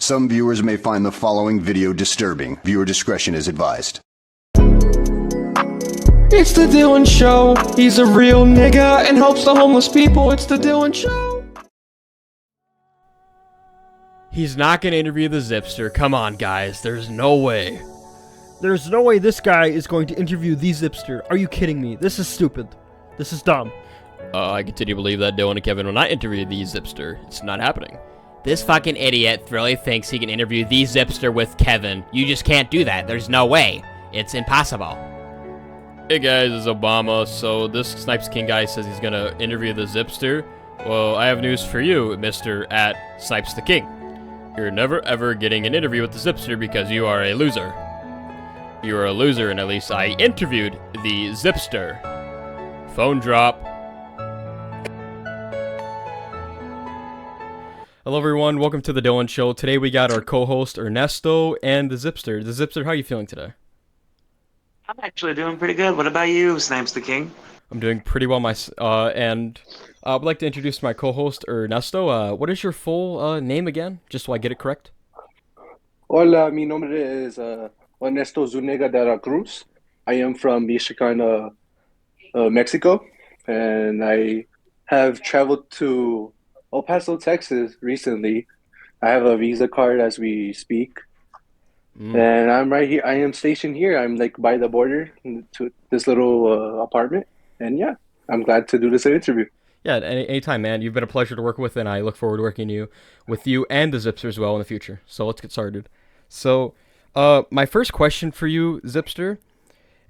Some viewers may find the following video disturbing. Viewer discretion is advised. It's the Dylan Show. He's a real nigga and helps the homeless people. It's the Dylan Show. He's not going to interview the Zipster. Come on, guys. There's no way. There's no way this guy is going to interview the Zipster. Are you kidding me? This is stupid. This is dumb. I continue to believe that Dylan and Kevin will not interview the Zipster. It's not happening. This fucking idiot really thinks he can interview the Zipster with Kevin. You just can't do that. There's no way. It's impossible. Hey guys, it's Obama. So this Snipes King guy says he's gonna interview the Zipster. Well, I have news for you, Mr. at Snipes the King. You're never ever getting an interview with the Zipster because you are a loser. You are a loser, and at least I interviewed the Zipster. Phone drop. Hello everyone, welcome to the Dylan Show. Today we got our co-host Ernesto and the Zipster. The Zipster, how are you feeling today? I'm actually doing pretty good. What about you, Snipes the King? I'm doing pretty well, and I would like to introduce my co-host Ernesto. What is your full name again, just so I get it correct? Hola, mi nombre es Ernesto Zuniga de la Cruz. I am from Michoacán, Mexico, and I have traveled to El Paso, Texas recently. I have a visa card as we speak. And I'm right here. I am stationed here. I'm like by the border to this little apartment. And yeah, I'm glad to do this interview. Yeah, anytime, man. You've been a pleasure to work with, and I look forward to working with you and the Zipster as well in the future. So let's get started. So, my first question for you, Zipster,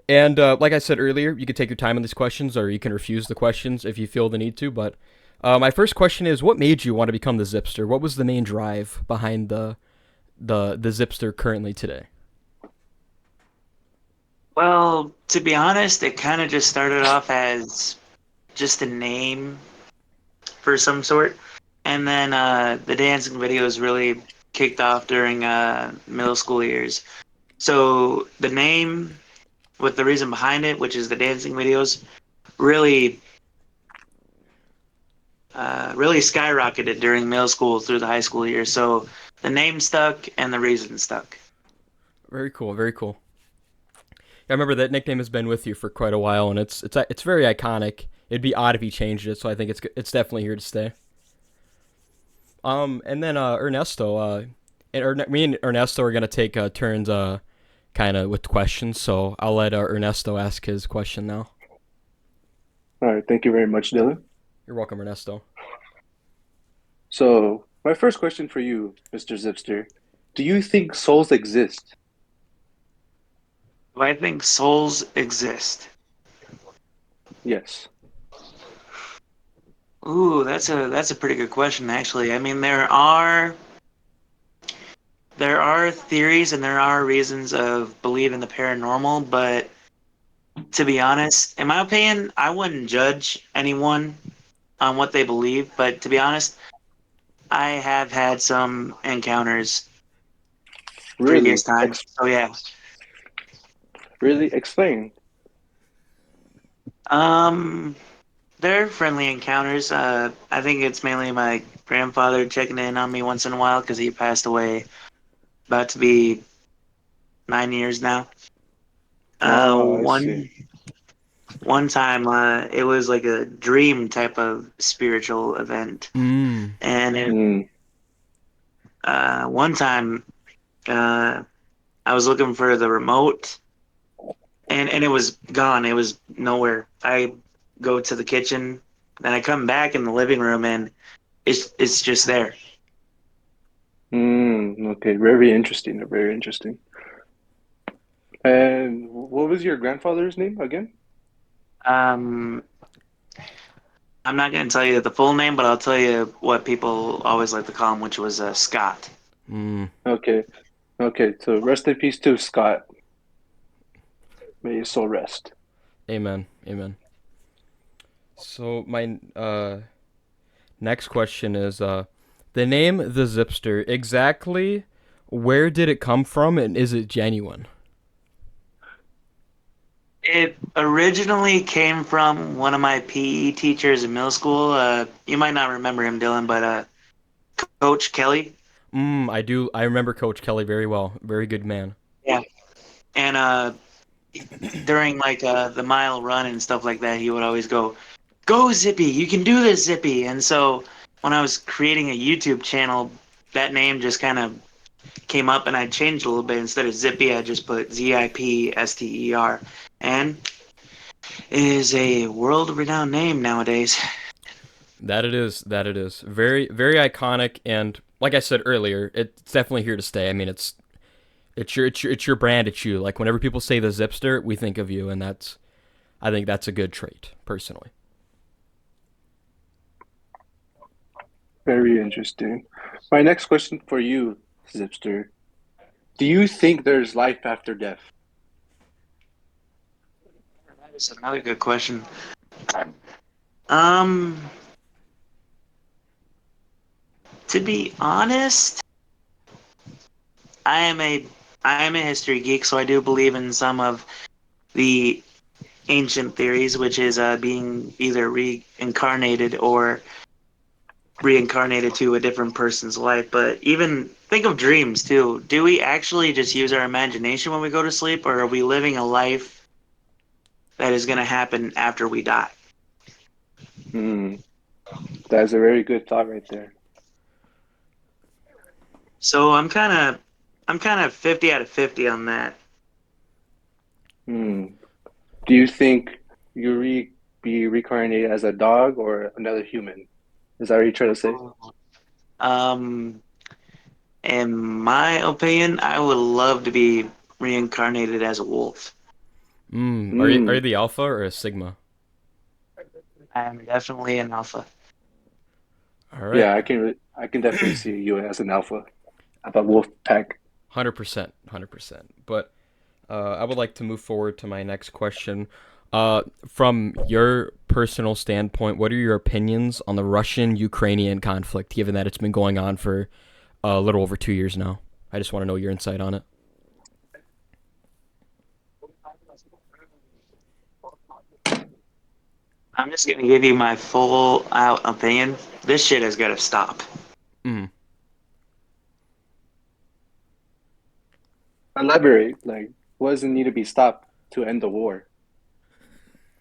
and like I said earlier, you can take your time on these questions, or you can refuse the questions if you feel the need to. But my first question is, what made you want to become the Zipster? What was the main drive behind the Zipster currently today? Well, to be honest, it kind of just started off as just a name for some sort. And then the dancing videos really kicked off during middle school years. So the name, with the reason behind it, which is the dancing videos, really skyrocketed during middle school through the high school years. So the name stuck and the reason stuck. Very cool, very cool. I remember that nickname has been with you for quite a while, and it's very iconic. It'd be odd if you changed it, so I think it's definitely here to stay. And then Ernesto, me and Ernesto are gonna take turns, kind of with questions. So I'll let Ernesto ask his question now. All right, thank you very much, Dylan. You're welcome, Ernesto. So my first question for you, Mr. Zipster, do you think souls exist? Do I think souls exist? Yes. Ooh, that's a pretty good question, actually. I mean, there are theories and there are reasons of believing the paranormal, but to be honest, in my opinion, I wouldn't judge anyone on what they believe. But to be honest, I have had some encounters previous times. So yeah. Really? Explain. They're friendly encounters. I think it's mainly my grandfather checking in on me once in a while because he passed away about to be 9 years now. One time, it was like a dream type of spiritual event, and one time, I was looking for the remote, and it was gone. It was nowhere. I go to the kitchen, then I come back in the living room, and it's just there. Okay, very interesting. Very interesting. And what was your grandfather's name again? I'm not going to tell you the full name, but I'll tell you what people always like to call him, which was Scott. Okay. So rest in peace to Scott. May his soul rest. Amen. So my next question is, the name the Zipster, exactly where did it come from, and is it genuine? It originally came from one of my PE teachers in middle school. You might not remember him, Dylan, but Coach Kelly. I do. I remember Coach Kelly very well. Very good man. Yeah. And during like the mile run and stuff like that, he would always go Zippy, you can do this, Zippy. And so when I was creating a YouTube channel, that name just kind of came up, and I changed a little bit. Instead of Zippy, I just put Zipster, and it is a world-renowned name nowadays. That it is. That it is. Very, very iconic, and like I said earlier, it's definitely here to stay. I mean, it's your brand. It's you. Like whenever people say the Zipster, we think of you, and I think that's a good trait, personally. Very interesting. My next question for you, Zipster. Do you think there's life after death? That is another good question. Um, to be honest, I am a I am a history geek, so I do believe in some of the ancient theories, which is being either reincarnated or reincarnated to a different person's life. But even think of dreams too. Do we actually just use our imagination when we go to sleep, or are we living a life that is going to happen after we die? Hmm, that's a very good thought right there. So I'm kind of 50 out of 50 on that. Hmm. Do you think you be reincarnated as a dog or another human? Is that what you're trying to say? Um, in my opinion, I would love to be reincarnated as a wolf. Are you Hmm. the alpha or a sigma? I'm definitely an alpha. All right. Yeah, I can definitely see you as an alpha, a wolf pack. 100%, 100%. But I would like to move forward to my next question. From your personal standpoint, what are your opinions on the Russian Ukrainian conflict, given that it's been going on for a little over 2 years now? I just want to know your insight on it. I'm just gonna give you my full out opinion. This shit has got to stop. Mm. Elaborate, like, what does it need to be stopped to end the war?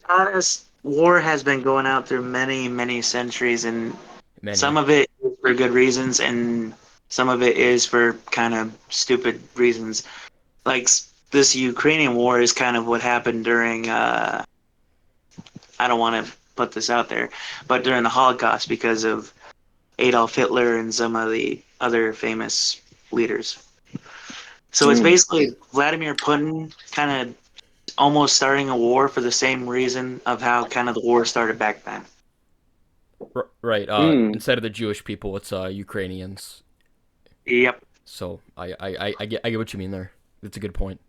Honest, war has been going out through many, many centuries, and some Many. of it is for good reasons, and some of it is for kind of stupid reasons. Like this Ukrainian war is kind of what happened during. I don't want to put this out there, but during the Holocaust because of Adolf Hitler and some of the other famous leaders. So it's Hmm. basically Vladimir Putin kind of almost starting a war for the same reason of how kind of the war started back then. Right. Hmm. Instead of the Jewish people, it's Ukrainians. Yep. So I get what you mean there. That's a good point.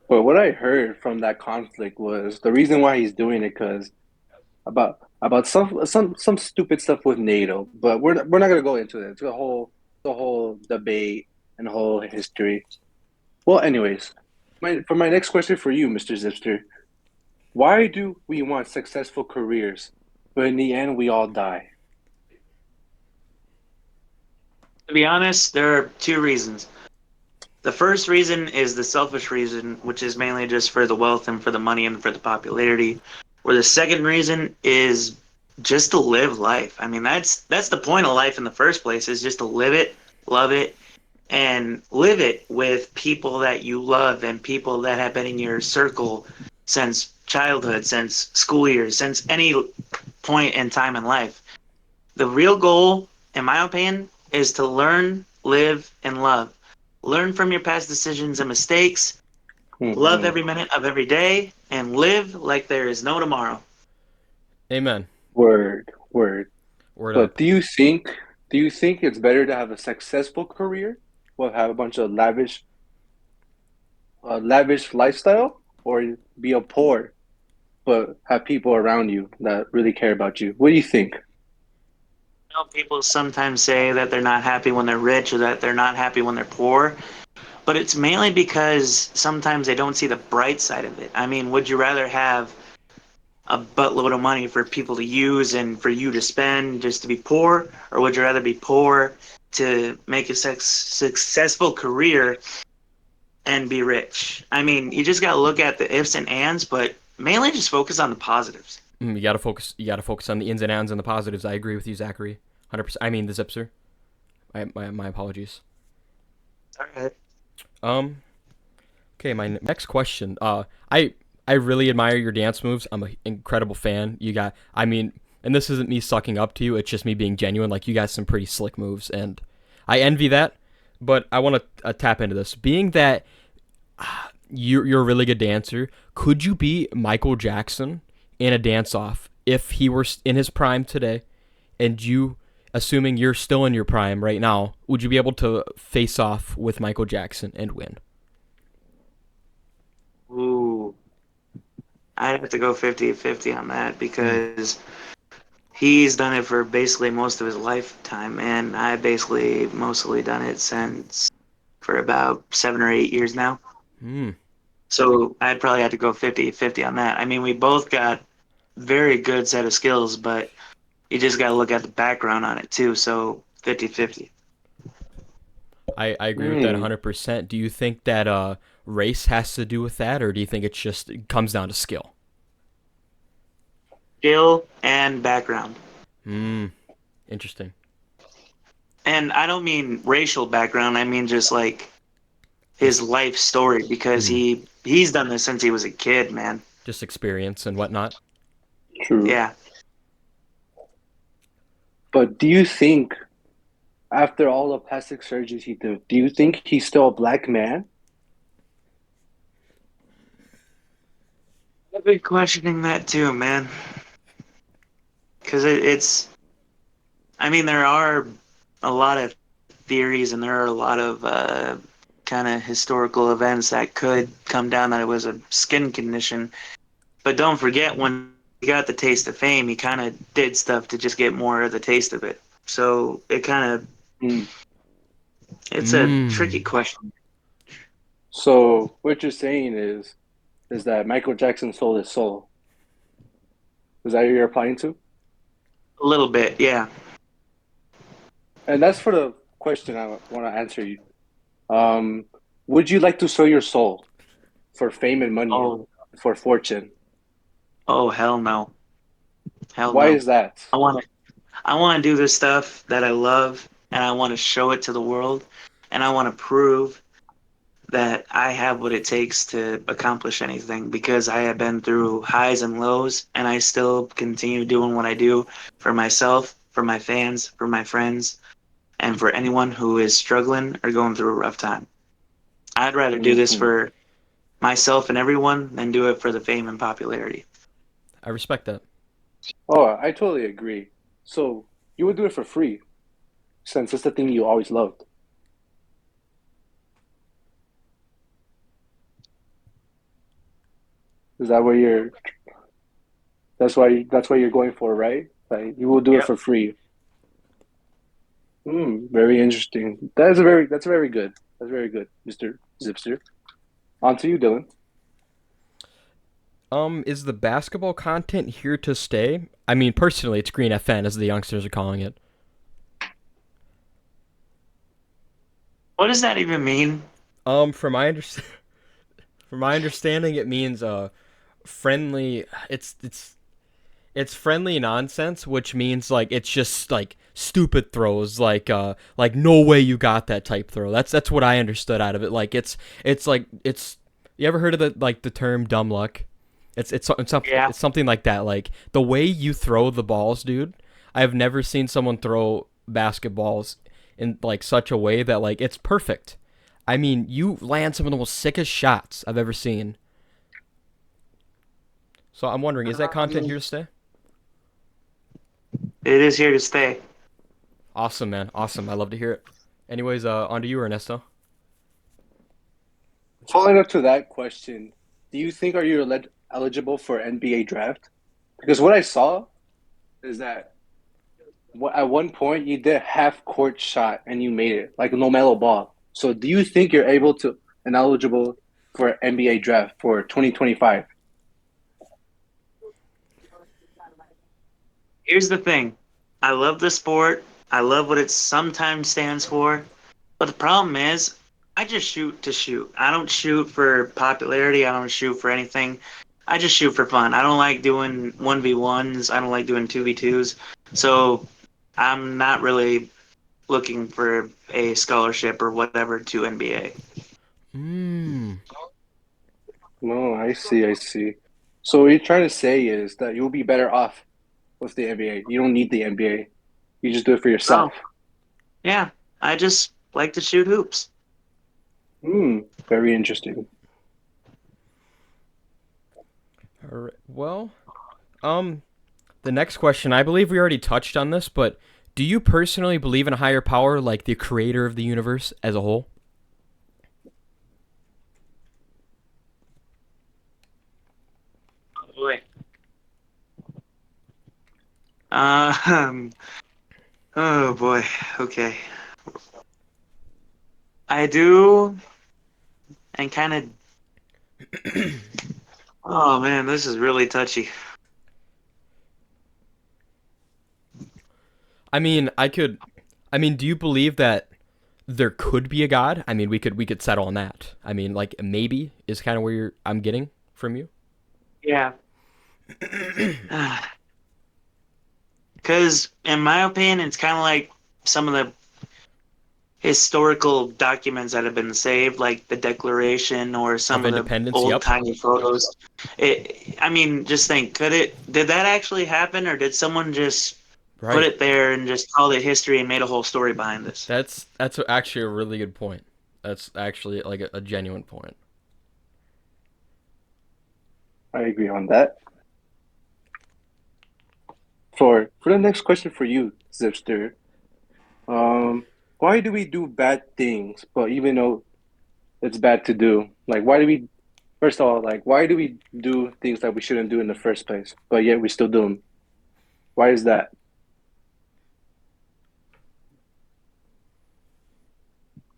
But what I heard from that conflict was the reason why he's doing it because about some stupid stuff with NATO. But we're not gonna go into it. It's the whole debate and the whole history. Well, anyways, for my next question for you, Mr. Zipster, why do we want successful careers, but in the end we all die? To be honest, there are two reasons. The first reason is the selfish reason, which is mainly just for the wealth and for the money and for the popularity. Or the second reason is just to live life. I mean, that's the point of life in the first place, is just to live it, love it, and live it with people that you love and people that have been in your circle since childhood, since school years, since any point in time in life. The real goal, in my opinion, is to learn, live, and love. Learn from your past decisions and mistakes, love Hmm. every minute of every day, and live like there is no tomorrow. Amen. Word, word. Word But up. do you think it's better to have a successful career, or have a bunch of lavish lifestyle, or be a poor but have people around you that really care about you? What do you think? You know, people sometimes say that they're not happy when they're rich or that they're not happy when they're poor, but it's mainly because sometimes they don't see the bright side of it. I mean, would you rather have a buttload of money for people to use and for you to spend just to be poor, or would you rather be poor to make a successful career and be rich? I mean, you just got to look at the ifs and ands, but mainly just focus on the positives. You gotta focus. You gotta focus on the ins and outs and the positives. I agree with you, Zachary. 100%. I mean, the Zipster. My apologies. All right. Okay, my next question. I really admire your dance moves. I'm an incredible fan. I mean, and this isn't me sucking up to you. It's just me being genuine. Like, you got some pretty slick moves, and I envy that. But I want to tap into this. Being that you're a really good dancer, could you be Michael Jackson in a dance-off if he were in his prime today, and you, assuming you're still in your prime right now, would you be able to face off with Michael Jackson and win? Ooh. I'd have to go 50-50 on that because he's done it for basically most of his lifetime, and I basically mostly done it for about 7 or 8 years now. So I'd probably have to go 50-50 on that. I mean, we both got very good set of skills, but you just got to look at the background on it too. So 50-50. I agree with that 100%. Do you think that race has to do with that, or do you think it comes down to skill? Skill and background. Interesting. And I don't mean racial background. I mean just like his life story, because he's done this since he was a kid, man. Just experience and whatnot. True. Yeah. But do you think, after all the plastic surgeries he did, do you think he's still a black man? I've been questioning that too, man. Because it's, I mean, there are a lot of theories and there are a lot of kind of historical events that could come down that it was a skin condition. But don't forget, when he got the taste of fame, he kind of did stuff to just get more of the taste of it. So it kind of, it's a tricky question. So what you're saying is that Michael Jackson sold his soul. Is that what you're applying to? A little bit, yeah. And that's for the question I want to answer you. Would you like to sell your soul for fame and money, for fortune? Oh, hell no. Why is that? I want to do this stuff that I love, and I want to show it to the world, and I want to prove that I have what it takes to accomplish anything, because I have been through highs and lows, and I still continue doing what I do for myself, for my fans, for my friends, and for anyone who is struggling or going through a rough time. I'd rather do this for myself and everyone than do it for the fame and popularity. I respect that. Oh, I totally agree. So you would do it for free, since it's the thing you always loved. Is that where you're? That's why you're going for, right? Like, you will do it for free. Very interesting. That's very good. That's very good, Mr. Zipster. On to you, Dylan. Is the basketball content here to stay? I mean, personally, it's Green FN, as the youngsters are calling it. What does that even mean? From my understanding, it means friendly. It's friendly nonsense, which means like it's just like stupid throws, like no way you got that type throw. That's what I understood out of it. Like it's you ever heard of the term dumb luck? It's something like that. Like the way you throw the balls, dude. I've never seen someone throw basketballs in like such a way that like it's perfect. I mean, you land some of the most sickest shots I've ever seen. So I'm wondering, is that content here to stay? It is here to stay. Awesome, man. Awesome. I love to hear it. Anyways, on to you, Ernesto. Following up to that question, do you think are you eligible for NBA draft? Because what I saw is that at one point you did half court shot and you made it like a no-mellow ball. So do you think you're able to and eligible for NBA draft for 2025? Here's the thing. I love the sport. I love what it sometimes stands for. But the problem is, I just shoot to shoot. I don't shoot for popularity. I don't shoot for anything. I just shoot for fun. I don't like doing 1v1s. I don't like doing 2v2s. So I'm not really looking for a scholarship or whatever to NBA. Hmm. No, I see, I see. So what you're trying to say is that you'll be better off with the NBA. You don't need the NBA. You just do it for yourself. Oh, yeah. I just like to shoot hoops. Hmm, very interesting. All right. Well, the next question, I believe we already touched on this, but do you personally believe in a higher power, like the creator of the universe as a whole? Oh boy. Um. Oh boy. Okay. I do, and kind of. Oh man, this is really touchy. Do you believe that there could be a god? I mean, we could settle on that. I mean, like maybe is kind of where I'm getting from you. Yeah. Because, in my opinion, it's kind of like some of the historical documents that have been saved, like the Declaration or Of some of the independence, old yep. timey photos. I mean, just think, did that actually happen, or did someone just put Right. it there and just called it history and made a whole story behind this? That's actually a really good point. That's actually like a genuine point. I agree on that. For the next question for you, Zipster, why do we do bad things, but even though it's bad to do, like why do we first of all, like why do we do things that we shouldn't do in the first place, but yet we still do them? Why is that?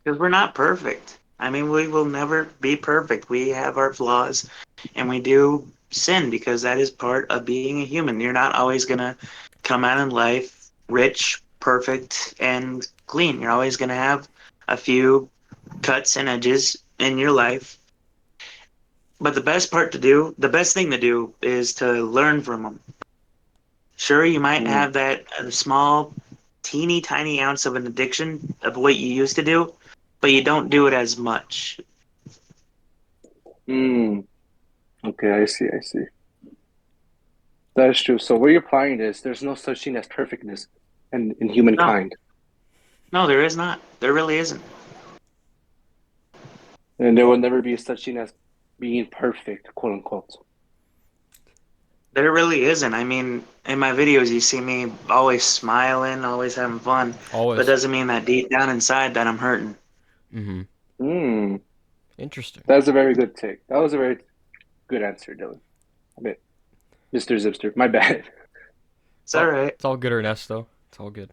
Because we're not perfect. I mean, we will never be perfect. We have our flaws, and we do sin because that is part of being a human. You're not always going to come out in life rich, perfect, and clean. You're always going to have a few cuts and edges in your life. But the best thing to do is to learn from them. Sure, you might Mm, have that small, teeny tiny ounce of an addiction of what you used to do, but you don't do it as much. mm, okay, I see, I see. That is true. So what you're implying is there's no such thing as perfectness in No, humankind. no, there is not. There really isn't. And there will never be such thing as being perfect, quote unquote. There really isn't. I mean, in my videos, you see me always smiling, always having fun, but Always. doesn't mean that deep down inside that I'm hurting. Mm-hmm. Hmm. Interesting. That's a very good take. That was a very good answer, Dylan. I mean, Mr. Zipster. My bad. It's all right. It's all good, Ernesto. It's all good.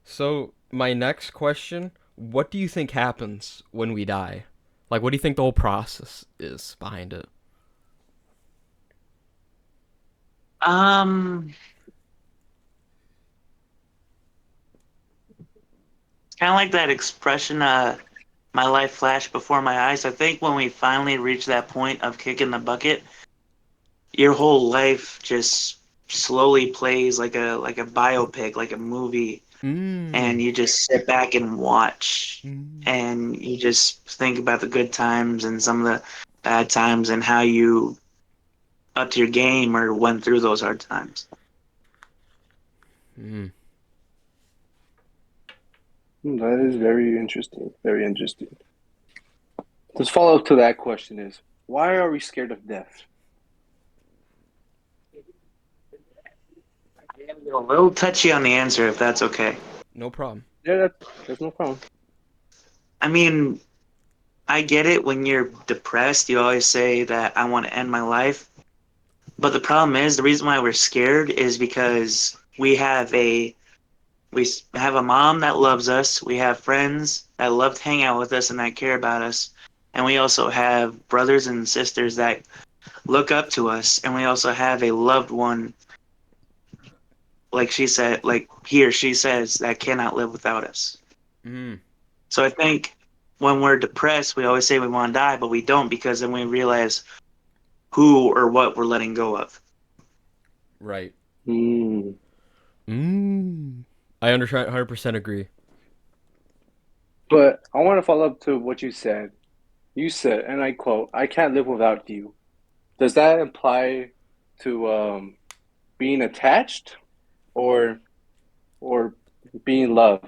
So, my next question, what do you think happens when we die? Like, what do you think the whole process is behind it? Um, it's kind of like that expression, my life flashed before my eyes. I think when we finally reach that point of kicking the bucket, your whole life just slowly plays like a biopic, like a movie, and Mmm. you just sit back and watch, Mm. and you just think about the good times and some of the bad times and how you upped your game or went through those hard times. Mm. That is very interesting. Very interesting. The follow up to that question is why are we scared of death? A little touchy on the answer, if that's okay. No problem. Yeah, that's no problem. I mean, I get it when you're depressed, you always say that I want to end my life. But the problem is, the reason why we're scared is because we have a mom that loves us, we have friends that love to hang out with us and that care about us, and we also have brothers and sisters that look up to us, and we also have a loved one like she said, like he or she says, that cannot live without us. Mm. So I think when we're depressed, we always say we want to die, but we don't, because then we realize who or what we're letting go of. Right. Mm. I 100% agree. But I want to follow up to what you said. You said, and I quote, "I can't live without you." Does that imply to being attached or or being loved?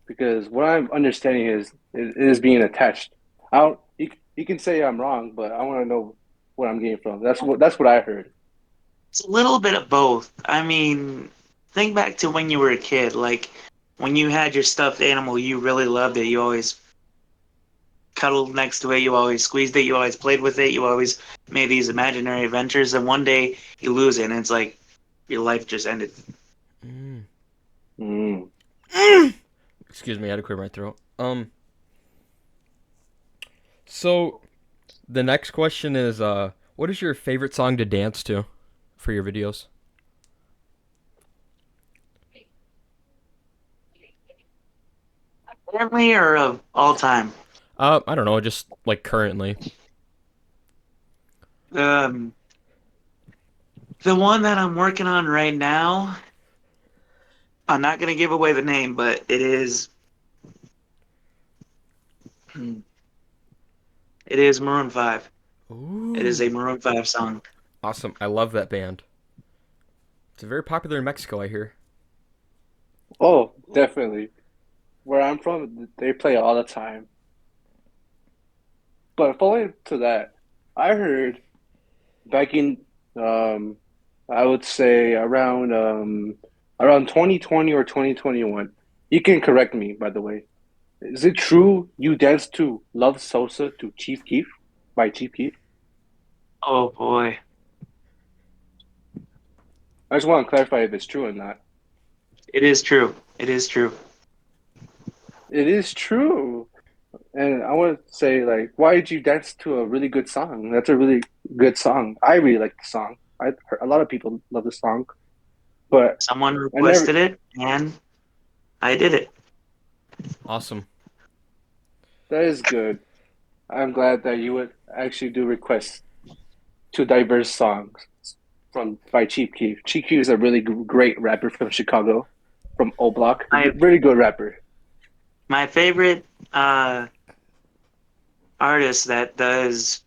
Because what I'm understanding is it is being attached. I don't. You can say I'm wrong, but I want to know what I'm getting from. That's what I heard. It's a little bit of both. I mean, think back to when you were a kid. Like, when you had your stuffed animal, you really loved it. You always cuddled next to it. You always squeezed it. You always played with it. You always made these imaginary adventures. And one day you lose it, and it's like your life just ended. Mm. Mm. Excuse me, I had to clear my throat. So the next question is, what is your favorite song to dance to for your videos? Currently or of all time? I don't know, just like currently. Um, the one that I'm working on right now, I'm not gonna give away the name, but it is. It is Maroon 5. It is a Ooh, Maroon 5 song. awesome! I love that band. It's very popular in Mexico, I hear. Oh, definitely. Where I'm from, they play all the time. But following to that, I heard back in um, I would say around 2020 or 2021. You can correct me, by the way. Is it true you danced to Love Sosa to Chief Keef by Chief Keef? Oh boy. I just want to clarify if it's true or not. It is true. It is true. It is true. And I want to say, like, why did you dance to a really good song? That's a really good song. I really like the song. I heard a lot of people love the song, but Someone I never. requested it, and I did it. Awesome. That is good. I'm glad that you would actually do requests to diverse songs from by Chief Keef. Chief Keef is a really great rapper from Chicago, from O Block. My Very good rapper. my favorite uh, artist that does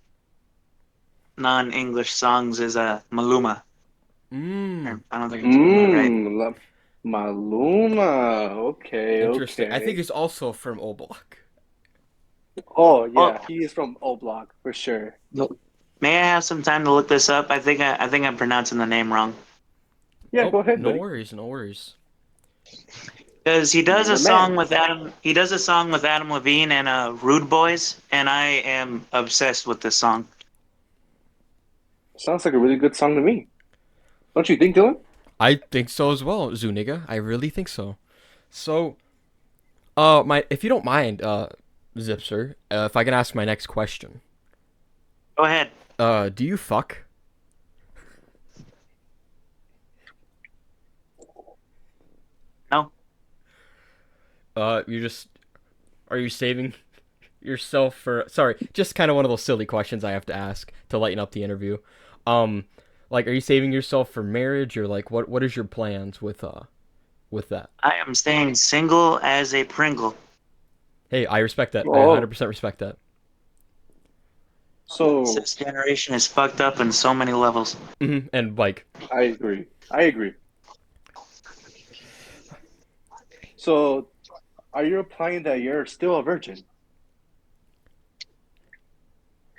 non-English songs is Maluma. Mm, I don't think I'm saying that right. Maluma. Okay, interesting. I think okay. he's also from Oblak. Oh Oh, yeah, he is from O Block for sure. may I have some time to look this up? I think I'm pronouncing the name wrong. Yeah, Oh, go ahead, no buddy. worries, no worries. Because he does You're a the song man. with Adam. He does a song with Adam Levine and Rude Boys, and I am obsessed with this song. Sounds like a really good song to me. Don't you think, Dylan? I think so as well, Zuniga. I really think so. So, if you don't mind, Zipster, if I can ask my next question. Go ahead. Do you fuck? No, You just are you saving yourself for? Sorry, just kind of one of those silly questions I have to ask to lighten up the interview. Um, like, are you saving yourself for marriage, or like, what is your plans with that? I am staying single as a Pringle. Hey, I respect that. I Oh, 100% respect that. so This generation is fucked up in so many levels. And like, I agree. I agree. So are you implying that you're still a virgin?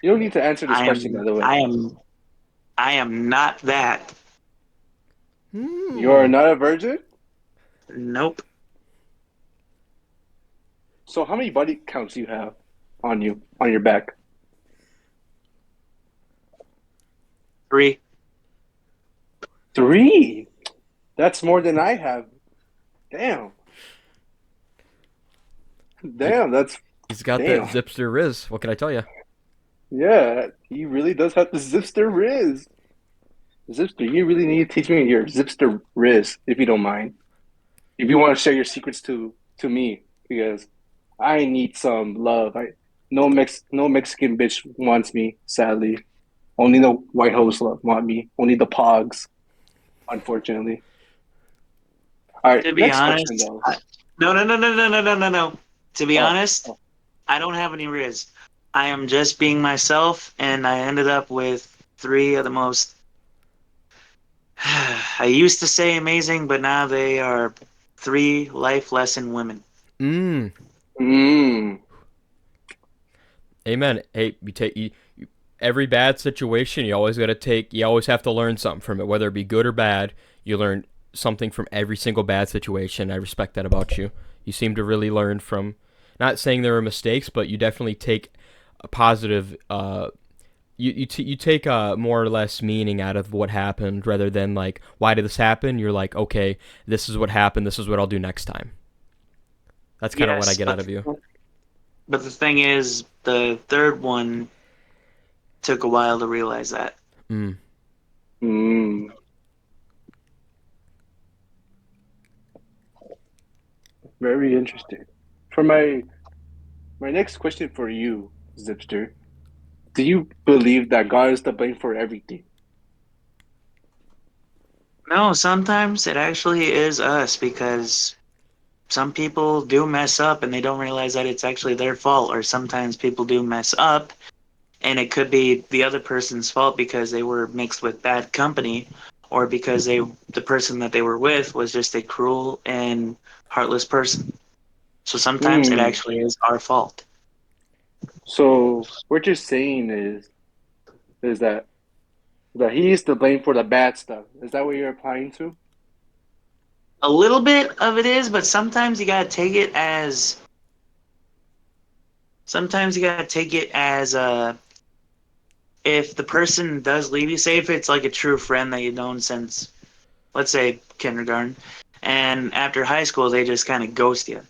You don't need to answer this I question, by am. the way. I am. I am not that. You're hmm. not a virgin? Nope. So how many body counts do you have on your back? 3. Three. That's more than I have. Damn. He, Damn, that's he's got that damn. Zipster Riz. What can I tell you? Yeah, he really does have the Zipster Riz. Zipster, you really need to teach me your Zipster Riz, if you don't mind. If you want to share your secrets to me, because I need some love. No Mexican bitch wants me, sadly. Only the white hoes want me. Only the pogs, unfortunately. All right, To be next question honest, though. no, no, no, no, no, no, no, no, no. To be Oh, honest, oh. I don't have any riz. I am just being myself, and I ended up with three of the most. I used to say amazing, but now they are three life lesson women. Mm. Mm. Amen. Hey, every bad situation. You always got to take. You always have to learn something from it, whether it be good or bad. You learn something from every single bad situation. I respect that about you. You seem to really learn from. Not saying there were mistakes, but you definitely take a positive. You take a more or less meaning out of what happened, rather than like, why did this happen? You're like, okay, this is what happened. This is what I'll do next time. That's kind of what I Yes, get out of you. but the thing is, the third one took a while to realize that. Mm. Mm. Very interesting. For my next question for you, Zipster, do you believe that God is to blame for everything? No, sometimes it actually is us because some people do mess up and they don't realize that it's actually their fault, or sometimes people do mess up and it could be the other person's fault because they were mixed with bad company, or because the person that they were with was just a cruel and heartless person. So sometimes it Hmm. actually is our fault. So what you're saying is that he is to blame for the bad stuff. Is that what you're applying to? A little bit of it is, but sometimes you gotta take it as if the person does leave you, say if it's like a true friend that you've known since, let's say, kindergarten, and after high school they just kind of ghost you.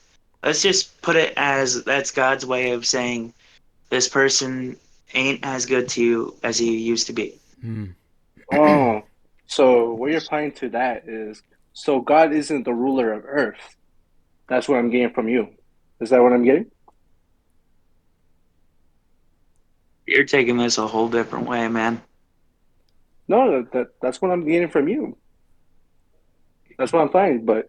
Let's just put it as that's God's way of saying this person ain't as good to you as he used to be. Mm. Oh, so what you're applying to that is so God isn't the ruler of earth. That's what I'm getting from you. Is that what I'm getting? You're taking this a whole different way, man. No, that's what I'm getting from you. That's what I'm finding. But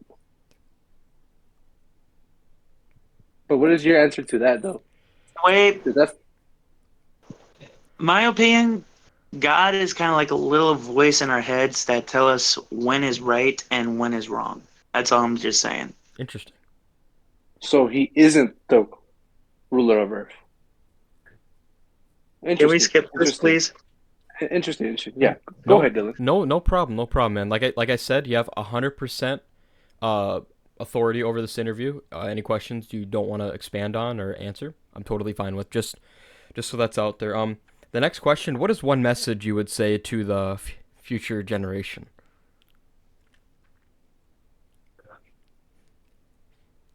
what is your answer to that though? Wait, 'Cause that's my opinion, God is kind of like a little voice in our heads that tell us when is right and when is wrong. That's all I'm just saying. Interesting. so he isn't the ruler of earth. Can we Interesting. skip this, Interesting. please? Interesting. Interesting. Yeah. Go No, ahead, Dylan. no problem, no problem, man. Like I said, you have 100% uh, authority over this interview. Any questions you don't want to expand on or answer, I'm totally fine with. Just so that's out there. The next question: what is one message you would say to the future generation?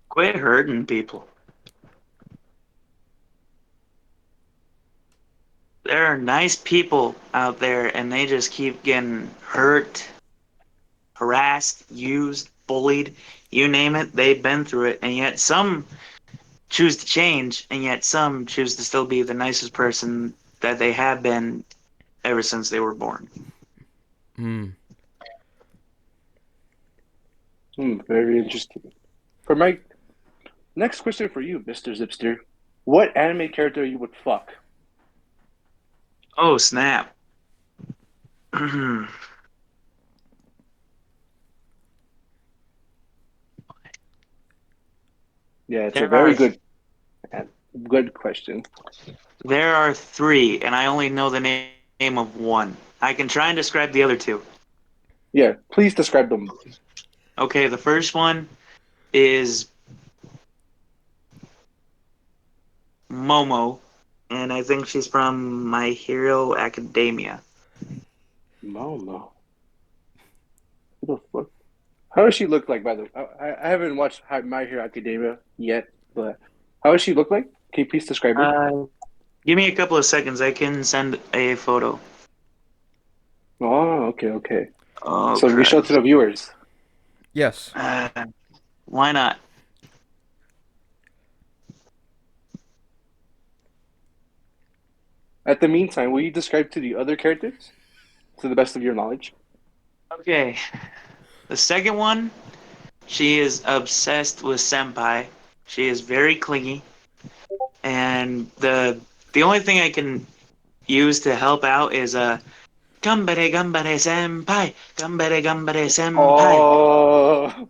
Quit hurting people. There are nice people out there and they just keep getting hurt, harassed, used, bullied, you name it, they've been through it. And yet some choose to change, and yet some choose to still be the nicest person that they have been ever since they were born. Hmm. Very interesting. For my next question for you, Mr. Zipster, what anime character you would fuck? Oh, snap. there Yeah, it's a very are good question. there are three, and I only know the name of one. I can try and describe the other two. Yeah, please describe them. Okay, the first one is Momo, and I think she's from My Hero Academia. Momo. Who the fuck? How does she look like, by the way? I haven't watched My Hero Academia yet, but how does she look like? Can you please describe her? Give me a couple of seconds. I can send a photo. Oh, Okay. Oh, So we show it to the viewers. Yes. Why not? At the meantime, will you describe to the other characters to the best of your knowledge? Okay. The second one, she is obsessed with senpai. She is very clingy, and the only thing I can use to help out is gambare gambare senpai, gambare gambare senpai. Oh,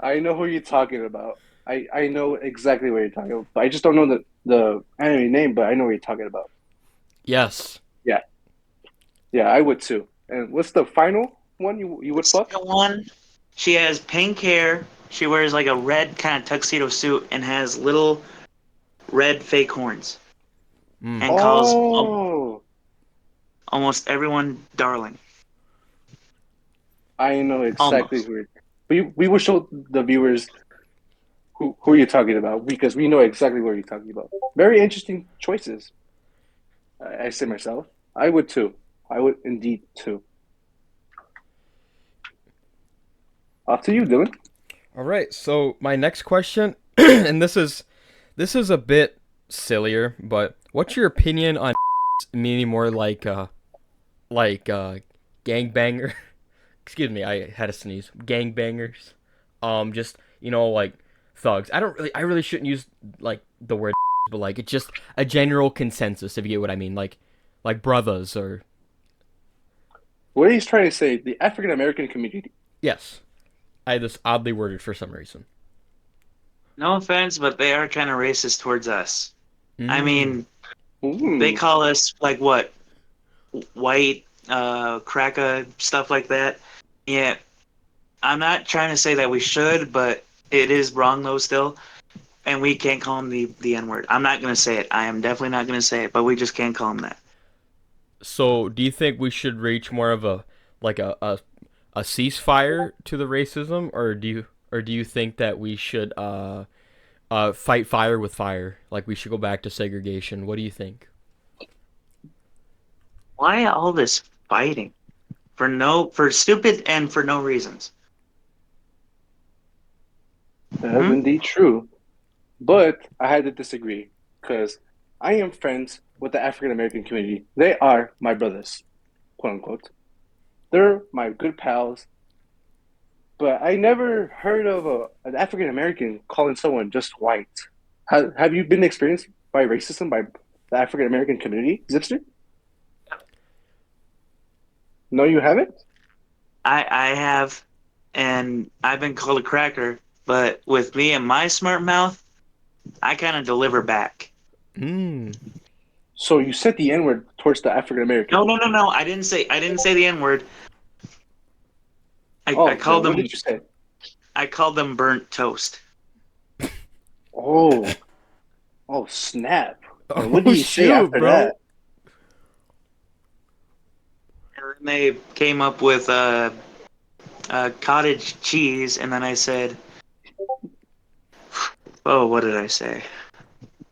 I know who you're talking about. I know exactly what you're talking about. But I just don't know the anime name, but I know what you're talking about. Yes. Yeah, yeah, I would too. And what's the final one you The would fuck? second one, she has pink hair. She wears like a red kind of tuxedo suit and has little red fake horns, and calls Oh, almost everyone darling. I know exactly Almost. who. We will show the viewers who you're talking about because we know exactly what you're talking about. Very interesting choices. I say myself. I would too. I would indeed too. Off to you, Dylan. All right. So my next question, and this is a bit sillier, but what's your opinion on meaning more like gangbanger? Excuse me, I had a sneeze. Gangbangers. Just like thugs. I really shouldn't use like the word, but like it's just a general consensus if you get what I mean. Like brothers or What he's trying to say, the African American community. yes. I had this oddly worded for some reason. No offense, but they are kind of racist towards us. I Mm. mean, they Ooh. call us like what? White, cracker, stuff like that. Yeah, I'm not trying to say that we should, but it is wrong though still, and we can't call them the N word. I'm not gonna say it. I am definitely not gonna say it, but we just can't call them that. So, do you think we should reach more of a like a ceasefire to the racism, or do you think that we should fight fire with fire? Like we should go back to segregation. What do you think? Why all this fighting for stupid and for no reasons? That is Hmm? indeed true. But I had to disagree because I am friends with the African American community. They are my brothers, quote unquote. They're my good pals. But I never heard of an African American calling someone just white. Have you been experienced by racism by the African American community, Zipster? No, you haven't? I have, and I've been called a cracker, but with me and my smart mouth, I kind of deliver back. Mm. So you said the N word towards the African American. No. I didn't say the N word. I Oh, called then what them did you say? I called them burnt toast. Oh, oh, snap. And what Oh did you say shoot, after bro. that? And then they came up with cottage cheese, and then I said, "Oh, what did I say?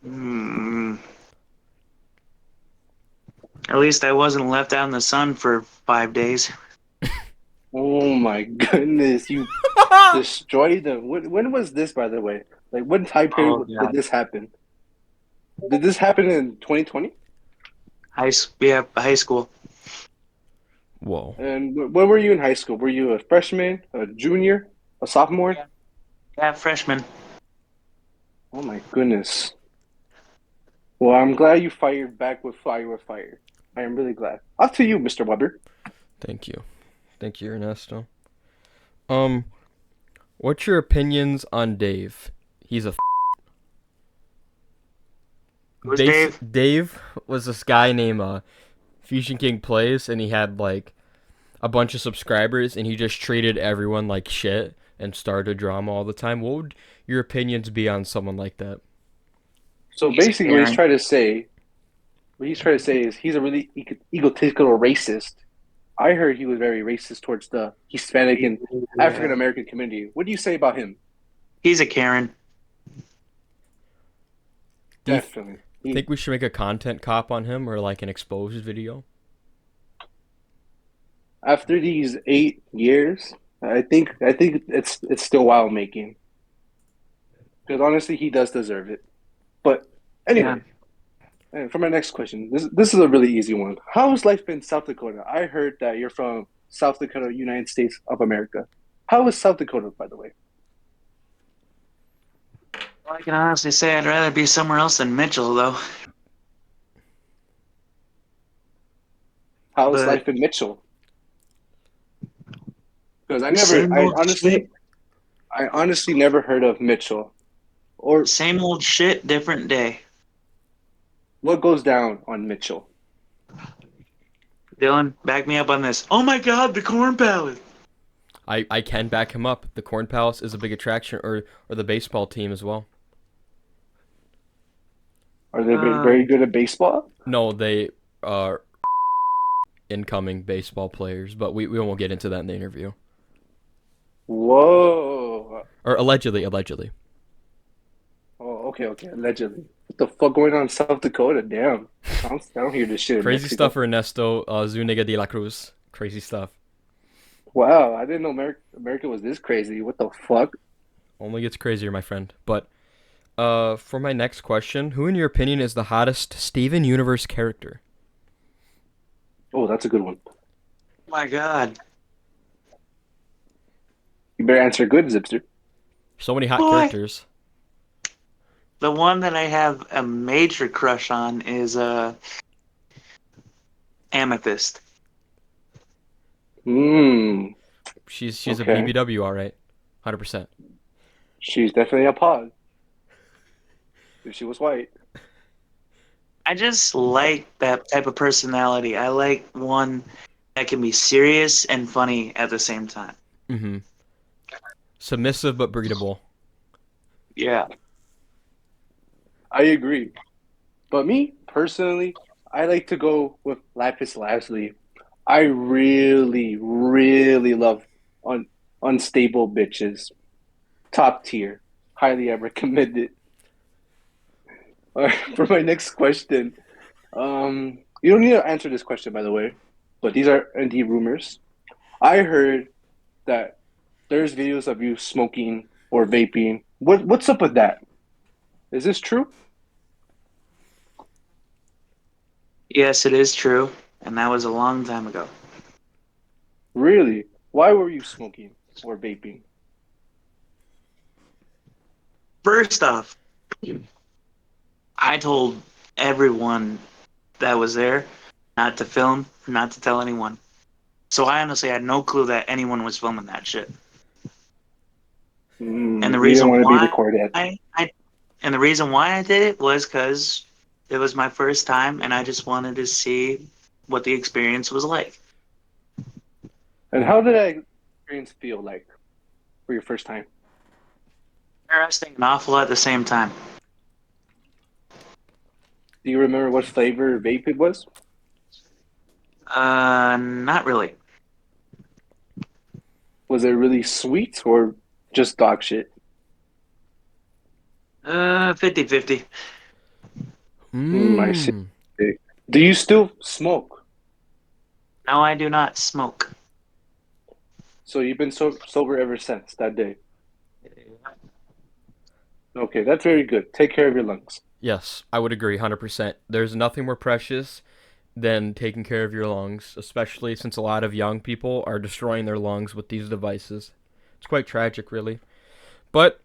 Hmm. At least I wasn't left out in the sun for 5 days." Oh my goodness, you destroyed them. When was this, by the way? Like, what time period Oh did God. this happen? Did this happen in 2020? Yeah, high school. Whoa. And when were you in high school? Were you a freshman, a junior, a sophomore? Yeah, yeah, freshman. Oh my goodness. Well, I'm glad you fired back with fire with fire. I am really glad. Up to you, Mr. Weber. Thank you. Thank you, Ernesto. Um, what's your opinions on Dave? He's a Who's Dave? Dave was this guy named Fusion King Plays, and he had like a bunch of subscribers, and he just treated everyone like shit and started drama all the time. What would your opinions be on someone like that? So He's a basically, Karen. what he's trying to say is he's a really egotistical racist. I heard he was very racist towards the Hispanic and African Yeah. American community. What do you say about him? He's a Karen. Do you Definitely. think we should make a content cop on him or like an exposed video? after these 8 years, I think it's still while making. Because honestly, he does deserve it. But Yeah. anyway, for my next question, this is a really easy one. How has life in South Dakota? I heard that you're from South Dakota, United States of America. How is South Dakota, by the way? Well, I can honestly say I'd rather be somewhere else than Mitchell, though. How is But life in Mitchell? Because same old shit, I honestly never heard of Mitchell. Or same old shit, different day. what goes down on Mitchell? Dylan, back me up on this. Oh my God, the Corn Palace. I can back him up. The Corn Palace is a big attraction, or the baseball team as well. Are they very good at baseball? No, they are incoming baseball players, but we won't get into that in the interview. Whoa. Or allegedly. Oh, okay. Allegedly. What the fuck going on in South Dakota? Damn. I don't hear this shit in Crazy Mexico. stuff, Ernesto. Zuniga de la Cruz. Crazy stuff. Wow, I didn't know America was this crazy. What the fuck? Only gets crazier, my friend. But for my next question, who in your opinion is the hottest Steven Universe character? Oh, that's a good one. Oh my God. You better answer good, Zipster. So many hot Boy. characters. The one that I have a major crush on is Amethyst. She's Okay. a BBW, all right. 100%. She's definitely a pog. If she was white. I just like that type of personality. I like one that can be serious and funny at the same time. Mm-hmm. Submissive but breedable. Yeah. I agree. But me, personally, I like to go with Lapis Lazuli. I really, really love unstable bitches. Top tier. Highly I recommend it. All right, for my next question, you don't need to answer this question, by the way, but these are indeed rumors. I heard that there's videos of you smoking or vaping. What's up with that? Is this true? Yes, it is true. And that was a long time ago. Really? Why were you smoking or vaping? First off, I told everyone that was there not to film, not to tell anyone. So I honestly had no clue that anyone was filming that shit. And the You didn't reason want to be why recorded. and the reason why I did it was because it was my first time, and I just wanted to see what the experience was like. And how did that experience feel like for your first time? Interesting and awful at the same time. Do you remember what flavor vape it was? Not really. Was it really sweet or just dog shit? 50-50. I see. Do you still smoke? No, I do not smoke. So you've been sober ever since that day? Okay, that's very good. Take care of your lungs. Yes, I would agree 100%. There's nothing more precious than taking care of your lungs, especially since a lot of young people are destroying their lungs with these devices. It's quite tragic, really. But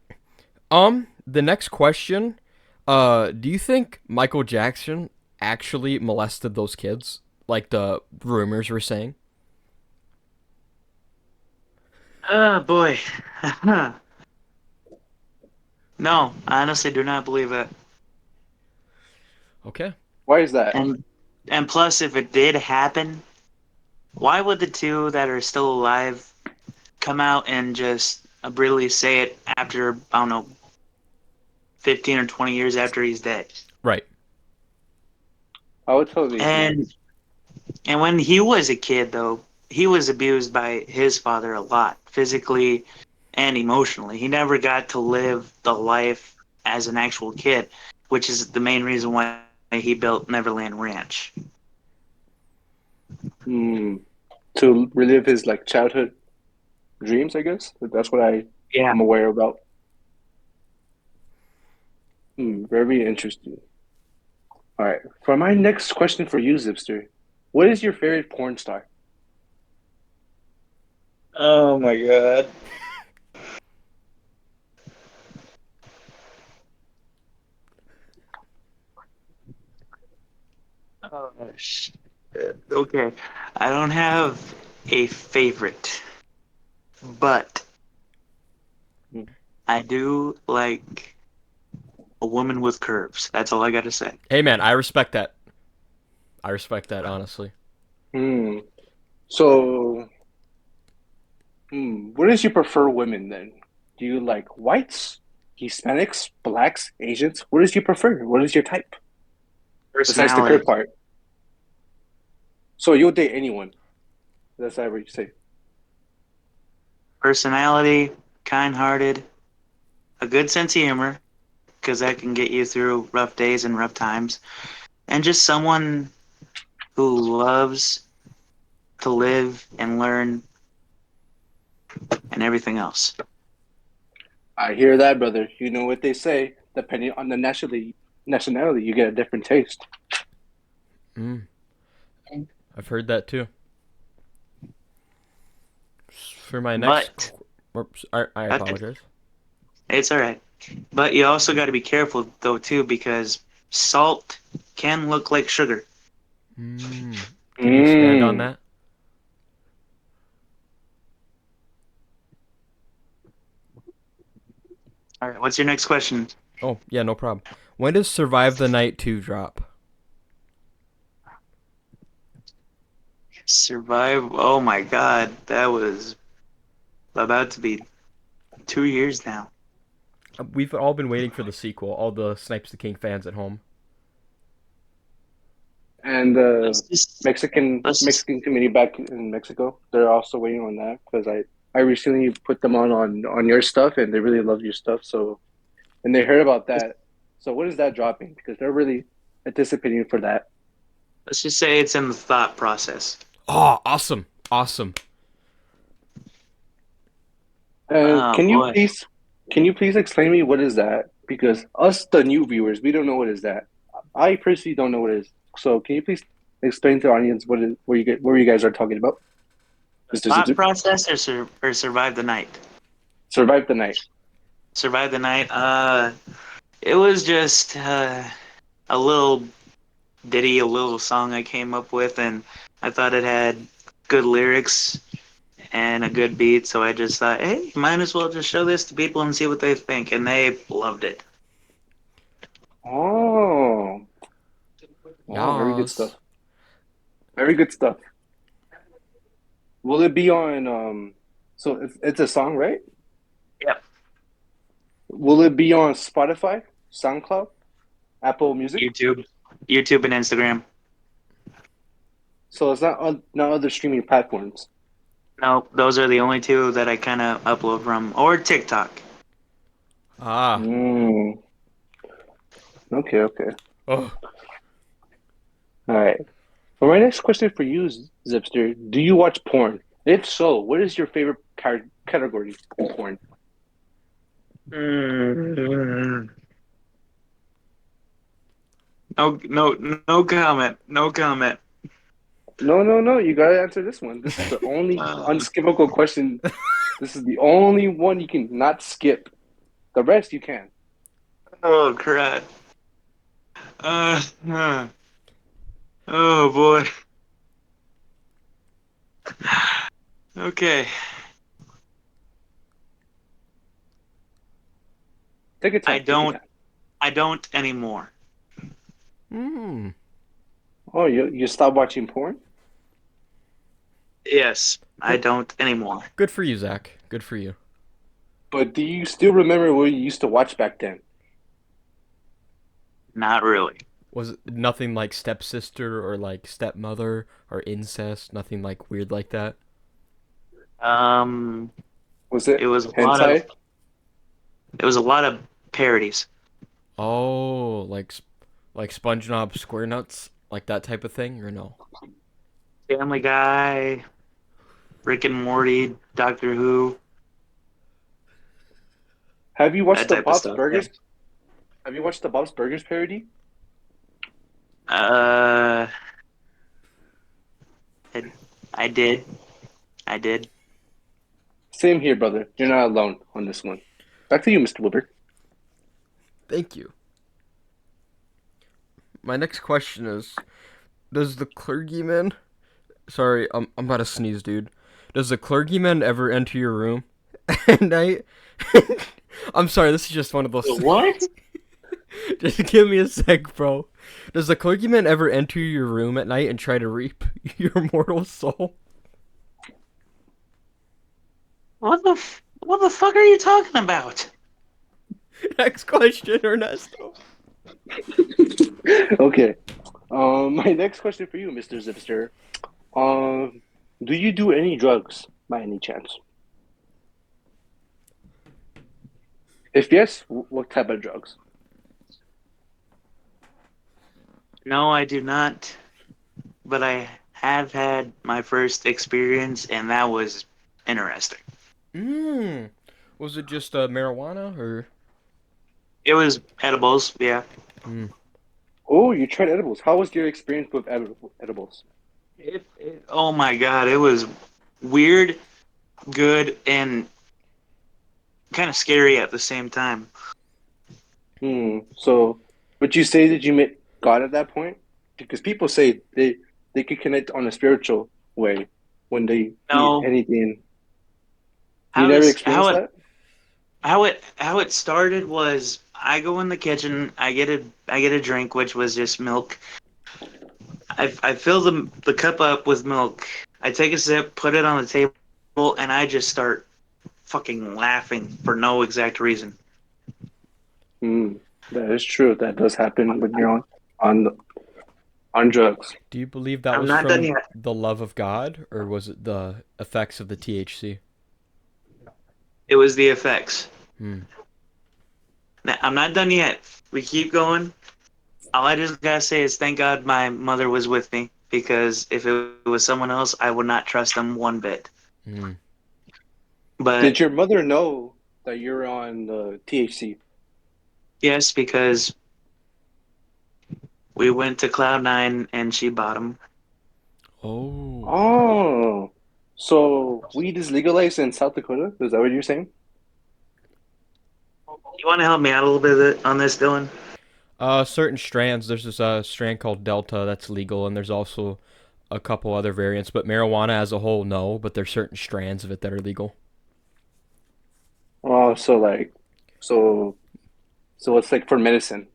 the next question, do you think Michael Jackson actually molested those kids like the rumors were saying? Oh boy. No, I honestly do not believe it. Okay. Why is that? And plus, if it did happen, why would the two that are still alive come out and just abruptly say it after, I don't know, 15 or 20 years after he's dead? Right. I would totally agree. And when he was a kid, though, he was abused by his father a lot, physically and emotionally. He never got to live the life as an actual kid, which is the main reason why he built Neverland Ranch. to relive his like childhood dreams, I guess. That's what Yeah. am aware about. Very interesting. All right. For my next question for you, Zipster, what is your favorite porn star? Oh my god. Oh shit. Okay. I don't have a favorite, but Mm. I do like a woman with curves. That's all I gotta say. Hey man, I respect that. I respect that honestly. Hmm. So, what does you prefer women then? Do you like whites, Hispanics, blacks, Asians? What does you prefer? What is your type? Besides the curve Personality. part. So you'll date anyone. That's what you say. Personality, kind-hearted, a good sense of humor, because that can get you through rough days and rough times, and just someone who loves to live and learn and everything else. I hear that, brother. You know what they say. Depending on the nationality, you get a different taste. Mm, I've heard that too. For my next, But I okay, apologize. it's all right. But you also got to be careful though too, because salt can look like sugar. Can you expand on Mm. that? All right, what's your next question? Oh yeah, no problem. When does Survive the Night 2 drop? Survive. Oh my God, that was about to be 2 years now. We've all been waiting for the sequel. All the Snipes the King fans at home. And Let's just Mexican let's just Mexican community back in Mexico, they're also waiting on that because I recently put them on your stuff and they really love your stuff. So and they heard about that. So when is that dropping? Because they're really anticipating for that. let's just say it's in the thought process. Oh, awesome, awesome. And Oh boy. can you please explain me what is that? Because us the new viewers, we don't know what is that. I personally don't know what it is. So can you please explain to the audience what you guys are talking about? Mr. Zip Thought Zip? process or survive the night. Survive the night. Survive the night. It was just a little ditty, a little song I came up with, and I thought it had good lyrics and a good beat, so I just thought, hey, might as well just show this to people and see what they think, and they loved it. Oh, oh, very good Yes. stuff. Very good stuff. Will it be on so it's a song, right? Yep. Will it be on Spotify, SoundCloud, Apple Music? YouTube, YouTube and Instagram. So it's not other streaming platforms. No, those are the only two that I kind of upload from, or TikTok. Ah. Mm, okay, okay. Oh. All right. For my next question for you, Zipster, do you watch porn? If so, what is your favorite category in porn? Mm. No, no, no comment. No comment. No, no, no. You gotta answer this one. This is the only Uh, unskippable question. This is the only one you can not skip. The rest you can. oh crap. Uh, oh boy. Okay. Take your I time. Take your don't. time. I don't anymore. Hmm. Oh, you stopped watching porn? Yes, I Good. don't anymore. Good for you, Zach. Good for you. But do you still remember what you used to watch back then? Not really. Was it nothing like stepsister or like stepmother or incest? Nothing like weird like that. Um, Was it it was a lot of. hentai? It was a lot of parodies. Oh, like SpongeBob SquareNuts, like that type of thing, or no? Family Guy. Rick and Morty, Doctor Who, Have you watched that the type of Bob's stuff. Burgers? Have you watched the Bob's Burgers parody? Uh, I did. I did. Same here, brother. You're not alone on this one. Back to you, Mr. Wilbur. Thank you. My next question is, does the clergyman... Sorry, I'm about to sneeze, dude. Does the clergyman ever enter your room at night? I'm sorry, this is just one of those... What? Just give me a sec, bro. Does the clergyman ever enter your room at night and try to reap your mortal soul? What the fuck are you talking about? Next question, Ernesto. Okay. My next question for you, Mr. Zipster. Do you do any drugs by any chance? If yes, what type of drugs? No, I do not. But I have had my first experience, and that was interesting. Was it just marijuana or? It was edibles, yeah. Oh, you tried edibles. How was your experience with edibles? Oh my god, it was weird, good, and kind of scary at the same time. So, would you say that you met God at that point? Because people say they could connect on a spiritual way when they eat No, anything. You how never it's experienced that? how it started was I go in the kitchen, I get a drink, which was just milk. I fill the cup up with milk. I take a sip, put it on the table, and I just start fucking laughing for no exact reason. That is true. That does happen when you're on drugs. Do you believe that I'm was not done from yet. the love of God, or was it the effects of the THC? It was the effects. Hmm. Now, I'm not done yet. We keep going. All I just gotta say is thank God my mother was with me, because if it was someone else, I would not trust them one bit. Hmm. But Did your mother know that you're on the THC? yes, because we went to Cloud9 and she bought them. Oh. Oh, so weed is legalized in South Dakota? Is that what you're saying? You want to help me out a little bit on this, Dylan? Certain strands. There's this strand called Delta that's legal, and there's also a couple other variants. But marijuana as a whole, no. But there's certain strands of it that are legal. Oh, so so it's like for medicine.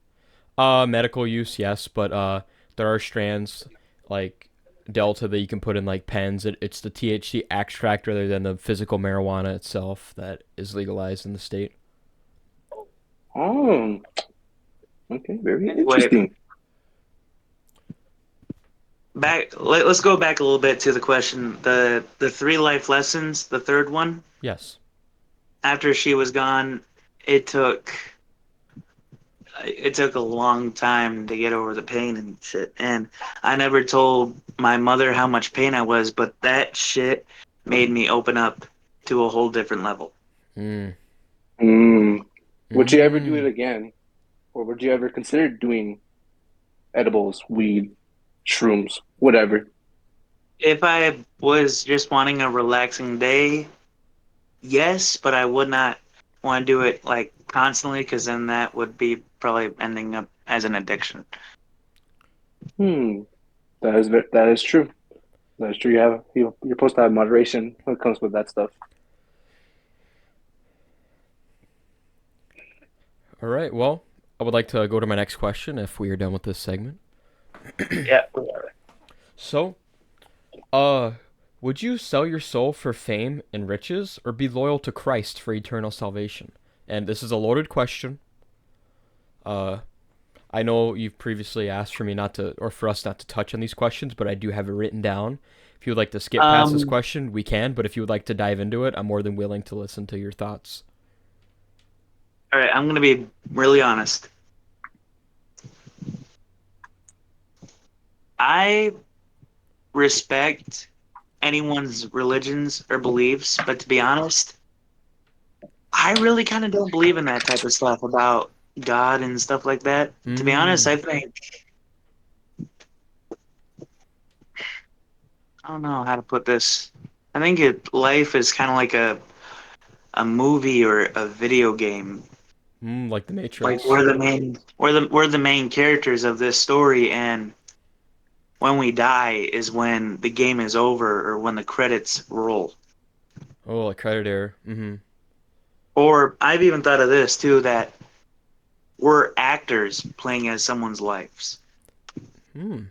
Medical use, yes, but there are strands like Delta that you can put in like pens. It's the THC extract rather than the physical marijuana itself that is legalized in the state. Oh, okay, very Anyway, interesting. let's go back a little bit to the question. The three life lessons, the third one, Yes. after she was gone, it took it took a long time to get over the pain and shit. And I never told my mother how much pain I was, but that shit made me open up to a whole different level. Mm. Mm. Would you ever do it Mm. again, or would you ever consider doing edibles, weed, shrooms, whatever? If I was just wanting a relaxing day, yes, but I would not want to do it like constantly, because then that would be probably ending up as an addiction. Hmm, that is true. That is true. You're supposed to have moderation when it comes with that stuff. All right. Well, I would like to go to my next question if we are done with this segment. Yeah. So, would you sell your soul for fame and riches, or be loyal to Christ for eternal salvation? And this is a loaded question. I know you've previously asked for me not to, or for us not to touch on these questions, but I do have it written down. If you would like to skip past this question, we can. But if you would like to dive into it, I'm more than willing to listen to your thoughts. All right, I'm going to be really honest. I respect anyone's religions or beliefs, but to be honest, I really kind of don't believe in that type of stuff about God and stuff like that. To be honest, I don't know how to put this. I think life is kind of like a movie or a video game. Like the Like Matrix. we're the main characters of this story, and when we die is when the game is over or when the credits roll. Oh, like credit error. Or I've even thought of this too, that we're actors playing as someone's lives. Hmm.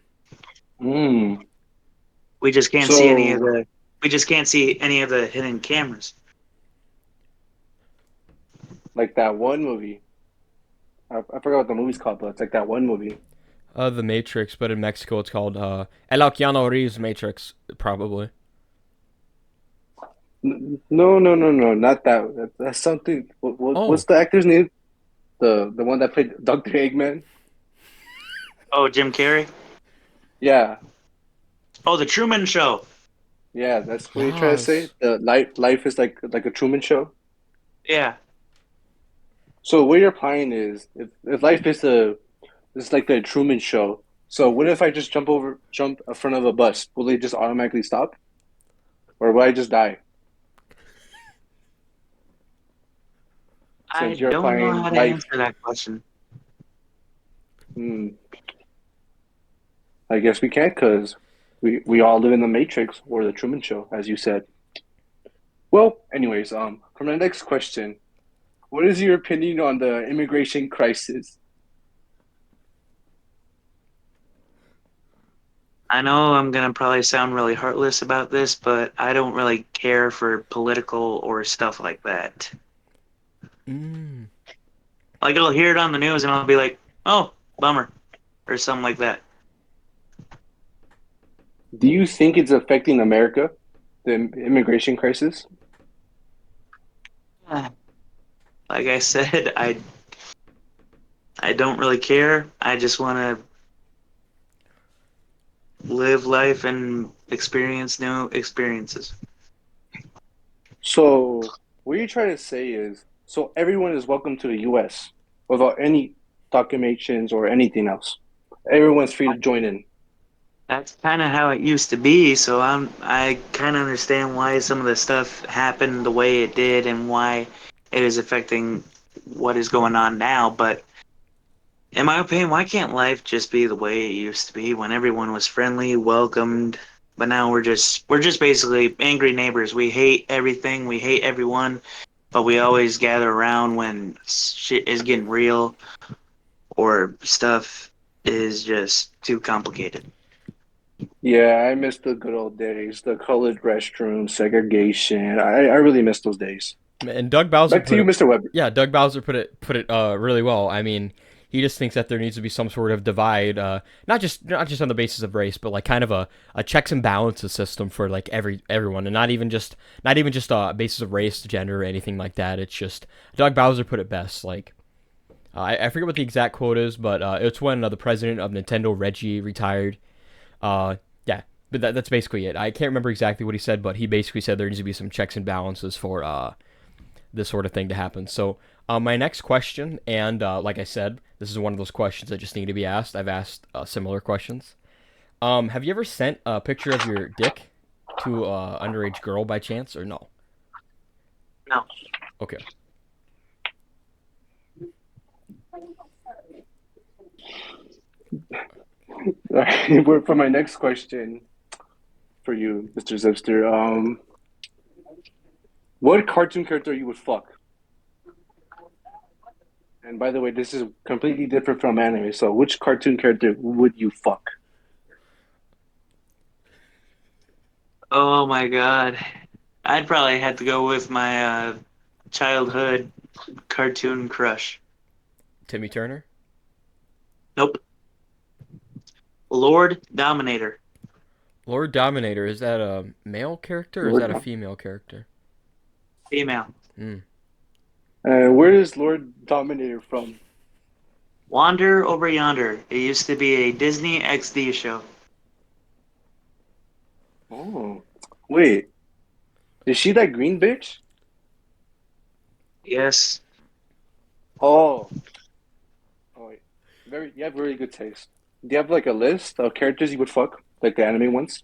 We just can't see any of So, the we just can't see any of the hidden cameras. like that one movie. I forgot what the movie's called, but it's like that one movie. The Matrix, but in Mexico it's called El Keanu Reeves Matrix, probably. No, no, no, no, not that. That's something. What's Oh, the actor's name? The one that played Dr. Eggman? Oh, Jim Carrey. Yeah, Oh, the Truman Show. yeah. That's what you try to say. yes. The life is like a Truman Show. Yeah. So what you're implying is if life is it's like the Truman Show. So what if I just jump in front of a bus? Will they just automatically stop, or will I just die? I Since you're don't know applying how to life. answer that question. Hmm, I guess we can't because we all live in the Matrix or the Truman Show, as you said. Well, anyways, for my next question, what is your opinion on the immigration crisis? I know I'm gonna probably sound really heartless about this, but I don't really care for political or stuff like that. Like I'll hear it on the news and I'll be like, "Oh, bummer," or something like that. Do you think it's affecting America, the immigration crisis? Like I said, I don't really care. I just want to live life and experience new experiences. So, what you're trying to say is, so everyone is welcome to the US without any documentations or anything else. Everyone's free to join in. That's kind of how it used to be, so I kind of understand why some of the stuff happened the way it did and why it is affecting what is going on now. But in my opinion, why can't life just be the way it used to be when everyone was friendly, welcomed? But now we're just basically angry neighbors. We hate everything, we hate everyone, but we always gather around when shit is getting real or stuff is just too complicated. Yeah, I miss the good old days, the colored restrooms, segregation. I really miss those days. And Doug Bowser Back to put you, it. Mr. Weber. Yeah, Doug Bowser put it really well. I mean, he just thinks that there needs to be some sort of divide, not just on the basis of race, but like kind of a checks and balances system for like everyone, and not even just basis of race, gender, or anything like that. It's just Doug Bowser put it best. Like I forget what the exact quote is, but it's when the president of Nintendo, Reggie, retired. Yeah, but that's basically it. I can't remember exactly what he said, but he basically said there needs to be some checks and balances for this sort of thing to happen. So my next question, and like I said, this is one of those questions that just need to be asked. I've asked similar questions. Have you ever sent a picture of your dick to a underage girl by chance, or no? No. Okay. For my next question for you, Mr. Zipster, what cartoon character you would fuck? And by the way, this is completely different from anime. So, which cartoon character would you fuck? Oh my God. I'd probably have to go with my childhood cartoon crush. Timmy Turner. Nope. Lord Dominator. Lord Dominator, is that a male character or is that a Lord, female character? Female. Hmm. where is Lord Dominator from? Wander Over Yonder. It used to be a Disney XD show. Oh, Wait, is she that green bitch? Yes. Oh, oh, wait. You have very good taste. Do you have like a list of characters you would fuck, like the anime ones,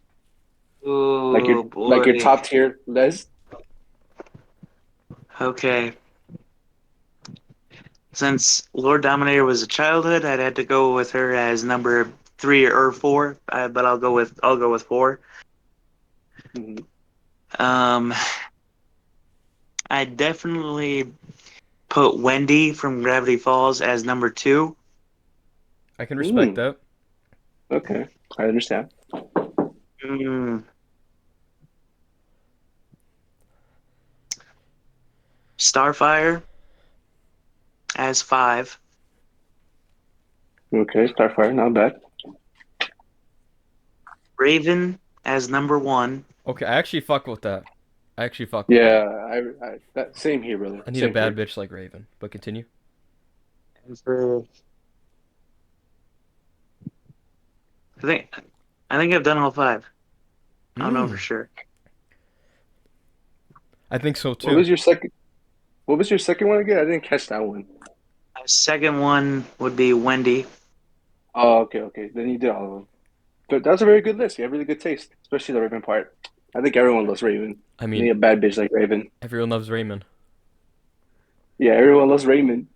Oh like your boy. top tier list? Okay. Since Lord Dominator was a childhood, I'd had to go with her as number 3 or 4. But I'll go with 4. Hmm. Um, I definitely put Wendy from Gravity Falls as number 2. I can respect Mm, that. okay, I understand. Mm, Starfire as 5. Okay, Starfire, not bad. Raven as number 1. Okay, I actually fuck with that. I actually fuck with that. Yeah, that same here, brother. I need a Same bad here. bitch like Raven. But continue. And for I think I think I've done all 5. I don't know for Mm, sure. I think so What too. was your second? What was your second one again? I didn't catch that one. My second one would be Wendy. Oh, okay, okay. Then you did all of them. But that's a very good list. You have really good taste, especially the Raven part. I think everyone loves Raven. I You need mean, a bad bitch like Raven. everyone loves Raymond. Yeah, everyone loves Raven.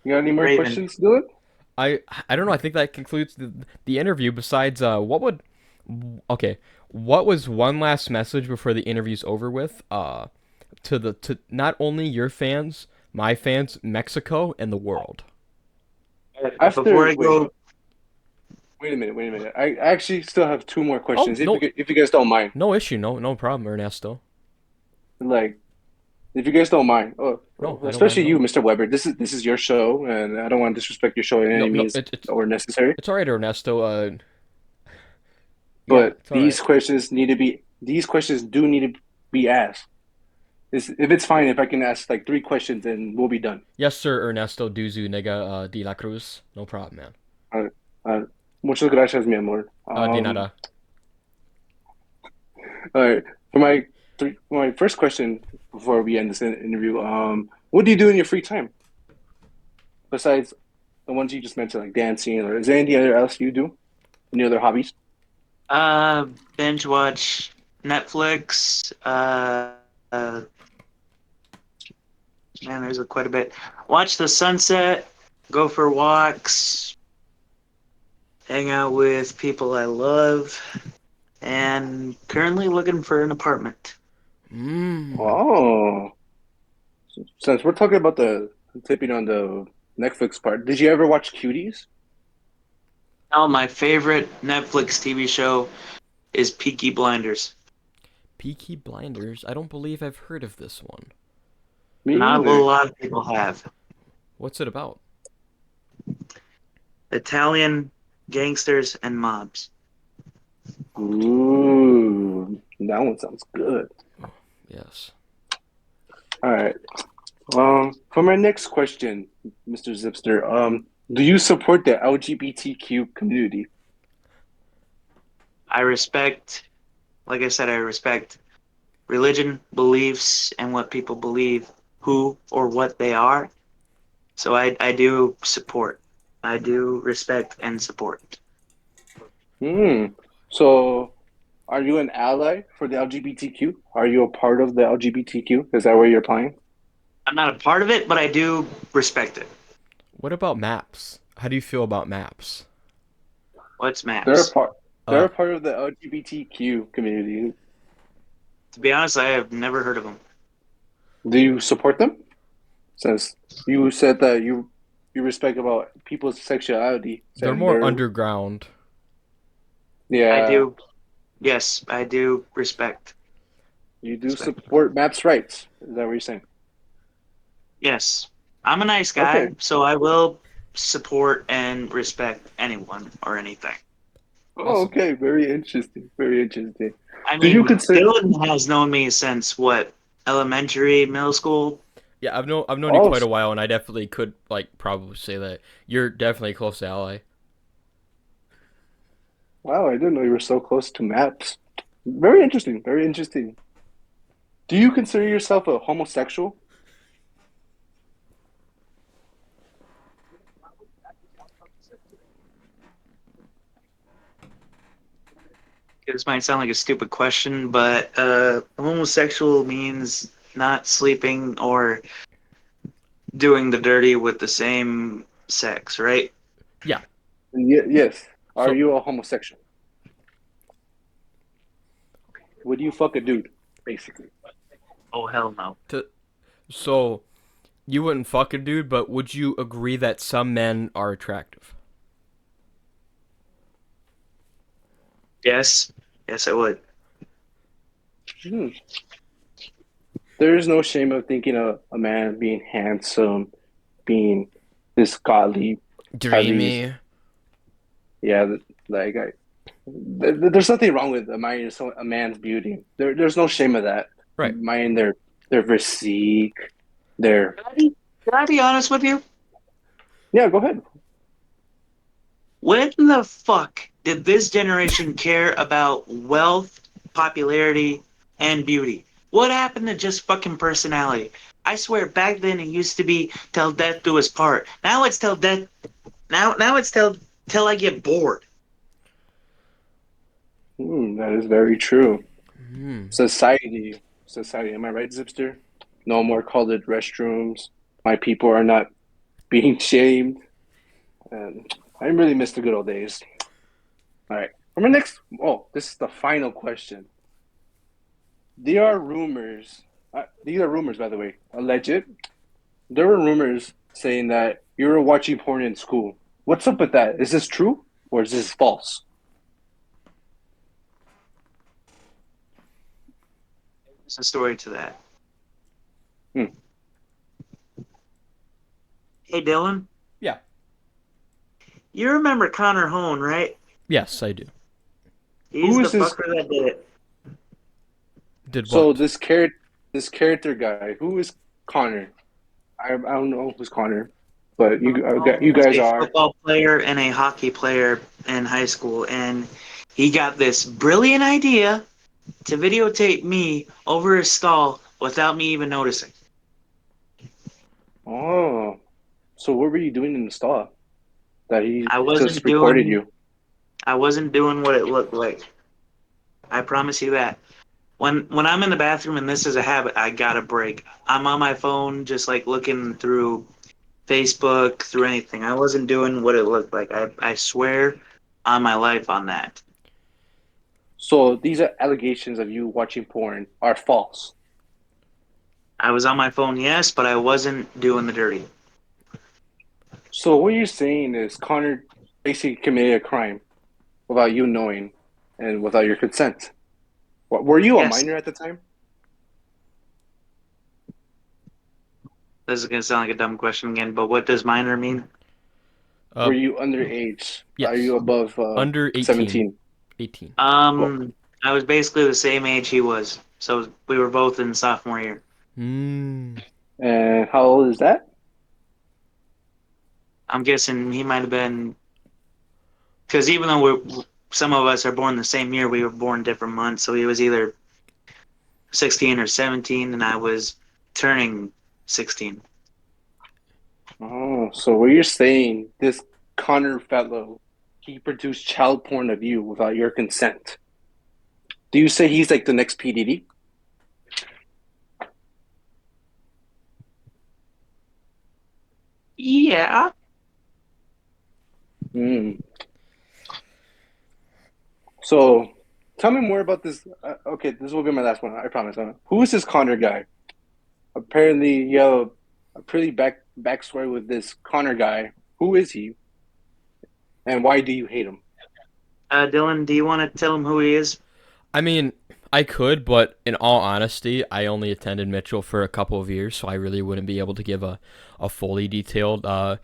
You got any more Raven. questions, Dylan? I I don't know. I think that concludes the interview. Besides, okay, what was one last message before the interview's over with? To not only your fans, my fans, Mexico, and the world. Before I Wait, go, wait a minute. I actually still have two more Oh questions, no, if you guys don't mind. no issue, no problem, Ernesto. Like, if you guys don't mind. No, I don't mind Especially at you, all. Mr. Weber. This is your show, and I don't want to disrespect your show in No, any no, means or necessary. it's all right, Ernesto. Yeah, But it's all right. these questions do need to be asked. If it's fine if I can ask like three questions and we'll be done. Yes, sir, Ernesto Duzu Nega de la Cruz. No problem, man. Uh, uh, Muchas gracias, mi amor. De nada. All right. For my first question before we end this interview, what do you do in your free time besides the ones you just mentioned, like dancing, or is there anything else you do? Any other hobbies? binge watch Netflix. Man, there's quite a bit. Watch the sunset. Go for walks. Hang out with people I love. And currently looking for an apartment. Mmm. Oh, since we're talking about the tipping on the Netflix part, did you ever watch Cuties? Now, my favorite Netflix TV show is Peaky Blinders. Peaky Blinders. I don't believe I've heard of this one. Me Not a either. lot of people have. What's it about? Italian gangsters and mobs. Ooh, that one sounds good. Yes. All right. For my next question, Mr. Zipster, do you support the LGBTQ community? I respect, like I said, I respect religion, beliefs, and what people believe, who or what they are. So I do support. I do respect and support. Hmm. So, are you an ally for the LGBTQ? Are you a part of the LGBTQ? Is that where you're applying? I'm not a part of it, but I do respect it. What about maps? How do you feel about maps? What's They're a maps? part. They're Uh, a part of the LGBTQ community. To be honest, I have never heard of them. Do you support them? Since you said that you respect about people's sexuality, they're and more they're underground. I yeah, do, yes, I do respect. you do Respect. support MAPS rights. Is that what you're saying? Yes, I'm a nice Okay. guy, so I will support and respect anyone or anything. Oh, Awesome. okay. Very interesting. Very interesting. I Do you mean, consider? Dylan has known me since what, elementary, middle school? Yeah, I've known you Oh, quite a while, and I definitely could probably say that you're definitely a close ally. Wow, I didn't know you were so close to maps. Very interesting. Very interesting. Do you consider yourself a homosexual? This might sound like a stupid question, but homosexual means not sleeping or doing the dirty with the same sex, right? Yeah. Yes. Are So you a homosexual? Would you fuck a dude, basically? Oh hell no. to so you wouldn't fuck a dude, but would you agree that some men are attractive? Yes, yes, I would. Hmm. There is no shame of thinking a man being handsome, being this godly, have these, Dreamy. yeah, like there's nothing wrong with admiring a man's beauty. There's no shame of that. Right. Admiring their physique, their Can I be honest with you? yeah. Go ahead. When the fuck did this generation care about wealth, popularity, and beauty? What happened to just fucking personality? I swear back then it used to be till death do us part. Now it's till death now it's till I get bored. That is very true. Hmm. Society. Am I right, Zipster? No more colored restrooms. My people are not being shamed. And I really miss the good old days. All right. For my next, oh, this is the final question. There are rumors. These are rumors, by the way, alleged. There were rumors saying that you were watching porn in school. What's up with that? Is this true or is this false? There's a story to that. Hmm. Hey Dylan, Yeah. you remember Connor Hone, right? Yes, I do. He's Who the is this? fucker that did it. Did So what? this character guy. Who is Connor? I don't know who's Connor, but you Was guys a are. football player and a hockey player in high school, and he got this brilliant idea to videotape me over his stall without me even noticing. Oh, so what were you doing in the stall that he I just wasn't recorded doing you? I wasn't doing what it looked like. I promise you that. When I'm in the bathroom and this is a habit, I gotta break. I'm on my phone just like looking through Facebook, through anything. I wasn't doing what it looked like. I swear on my life on that. So these are allegations of you watching porn are false. I was on my phone, yes, but I wasn't doing the dirty. So what you're saying is Connor basically committed a crime without you knowing and without your consent. What, were you a Yes, minor at the time? this is gonna sound like a dumb question again, but what does minor mean? Uh, Were you underage? Are yes. you above Under 18. 17? 18. Well, I was basically the same age he was, so we were both in sophomore year. Hmm. and how old is that? I'm guessing he might have been because even though some of us are born the same year, we were born different months. So he was either 16 or 17, and I was turning 16. Oh, so what you're saying, this Connor fellow, he produced child porn of you without your consent. Do you say he's like the next PDD? Yeah. Mm. So tell me more about this. Okay, this will be my last one. I promise. Who is this Connor guy? Apparently, you have a pretty backstory with this Connor guy. Who is he, and why do you hate him? Dylan, do you want to tell him who he is? I mean, I could, but in all honesty, I only attended Mitchell for a couple of years, so I really wouldn't be able to give a fully detailed uh,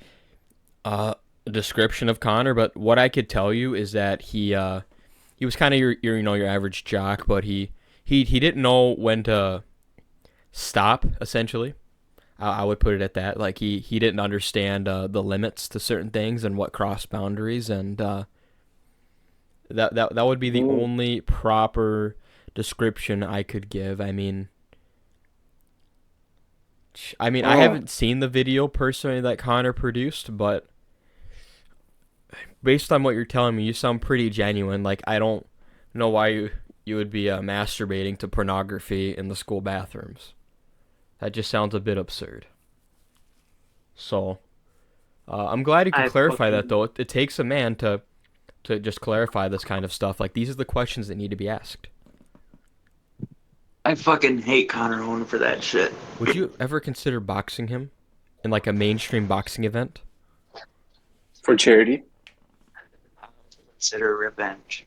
description of Connor. But what I could tell you is that he was kind of your average jock, but he didn't know when to stop. Essentially, I would put it at that. Like he didn't understand the limits to certain things and what crossed boundaries, and That would be the only proper description I could give. I mean, I haven't seen the video personally that Connor produced, but based on what you're telling me, you sound pretty genuine. Like, I don't know why you would be masturbating to pornography in the school bathrooms. That just sounds a bit absurd. So, I'm glad you could clarify that, though. It takes a man to just clarify this kind of stuff. Like, these are the questions that need to be asked. I fucking hate Connor Owen for that shit. Would you ever consider boxing him in like a mainstream boxing event? For charity? Consider revenge.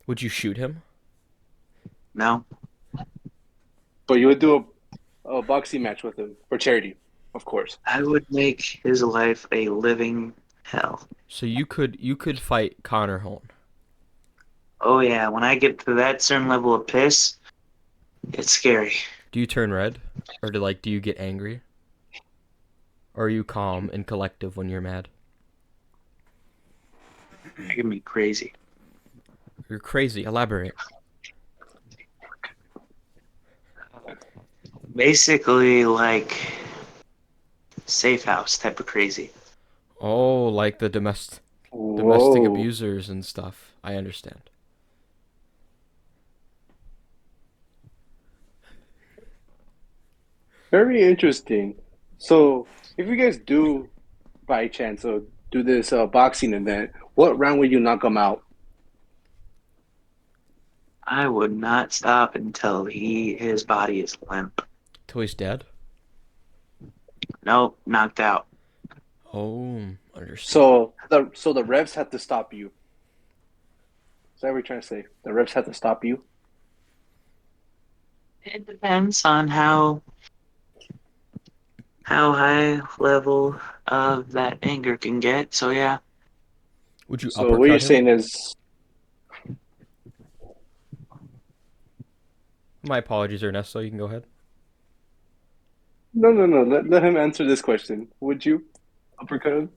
Would you shoot him? No. But you would do a boxing match with him for charity, of course. I would make his life a living hell. So you could fight Connor Owen. Oh yeah, when I get to that certain level of piss, it's scary. Do you turn red? Or do you get angry? Or are you calm and collective when you're mad? It can be crazy. You're crazy. Elaborate. Basically like safe house type of crazy. Oh, like the domestic Whoa. abusers and stuff. I understand. Very interesting. So, if you guys do, by chance, do this boxing event, what round would you knock him out? I would not stop until his body is limp. Till he's dead? Nope, knocked out. Oh, understand. So the refs have to stop you. Is that what you're trying to say? The refs have to stop you? It depends on how high level of that anger can get. So yeah, Would you So uppercut what you're him? saying is, My apologies, Ernesto. You can go ahead. no. Let him answer this question. Would you uppercut him?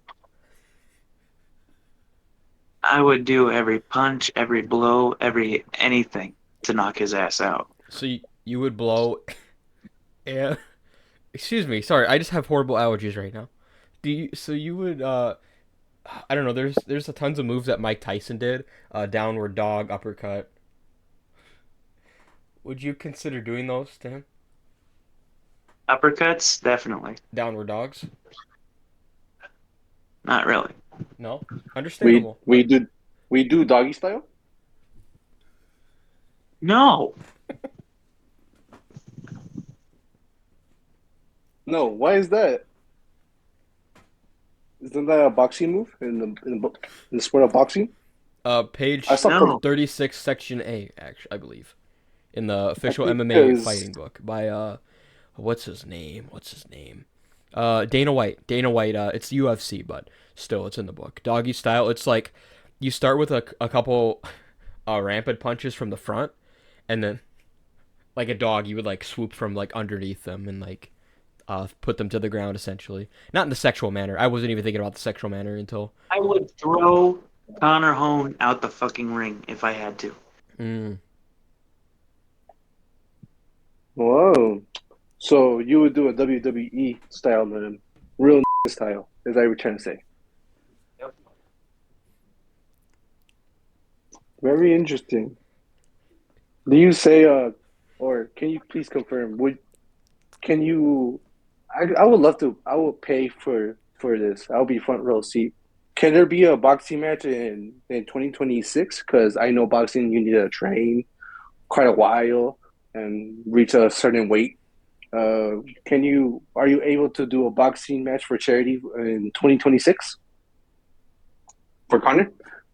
I would do every punch, every blow, every anything to knock his ass out. So you would blow... Yeah. Excuse me. Sorry, I just have horrible allergies right now. So you would... I don't know. There's a tons of moves that Mike Tyson did. Downward dog, uppercut. Would you consider doing those to him? Uppercuts, definitely. Downward dogs? Not really. No? We Understandable. we do doggy style? No, No. Why is that? Isn't that a boxing move in the sport of boxing? Page I saw No. 36, section A, actually, I believe. In the official think MMA because- fighting book by, what's his name? Dana White. It's UFC, but still, it's in the book. Doggy style, it's like, you start with a couple rampant punches from the front, and then, like a dog, you would, like, swoop from, like, underneath them and, like, put them to the ground, essentially. Not in the sexual manner. I wasn't even thinking about the sexual manner until... I would throw Connor Hone out the fucking ring if I had to. Whoa. So you would do a WWE style then, real style, as I were trying to say. Yep. Very interesting. Do you say, or can you please confirm? Can you? I would love to. I will pay for this. I'll be front row seat. Can there be a boxing match in 2026? Because I know boxing, you need to train quite a while and reach a certain weight. Are you able to do a boxing match for charity in 2026 for Connor,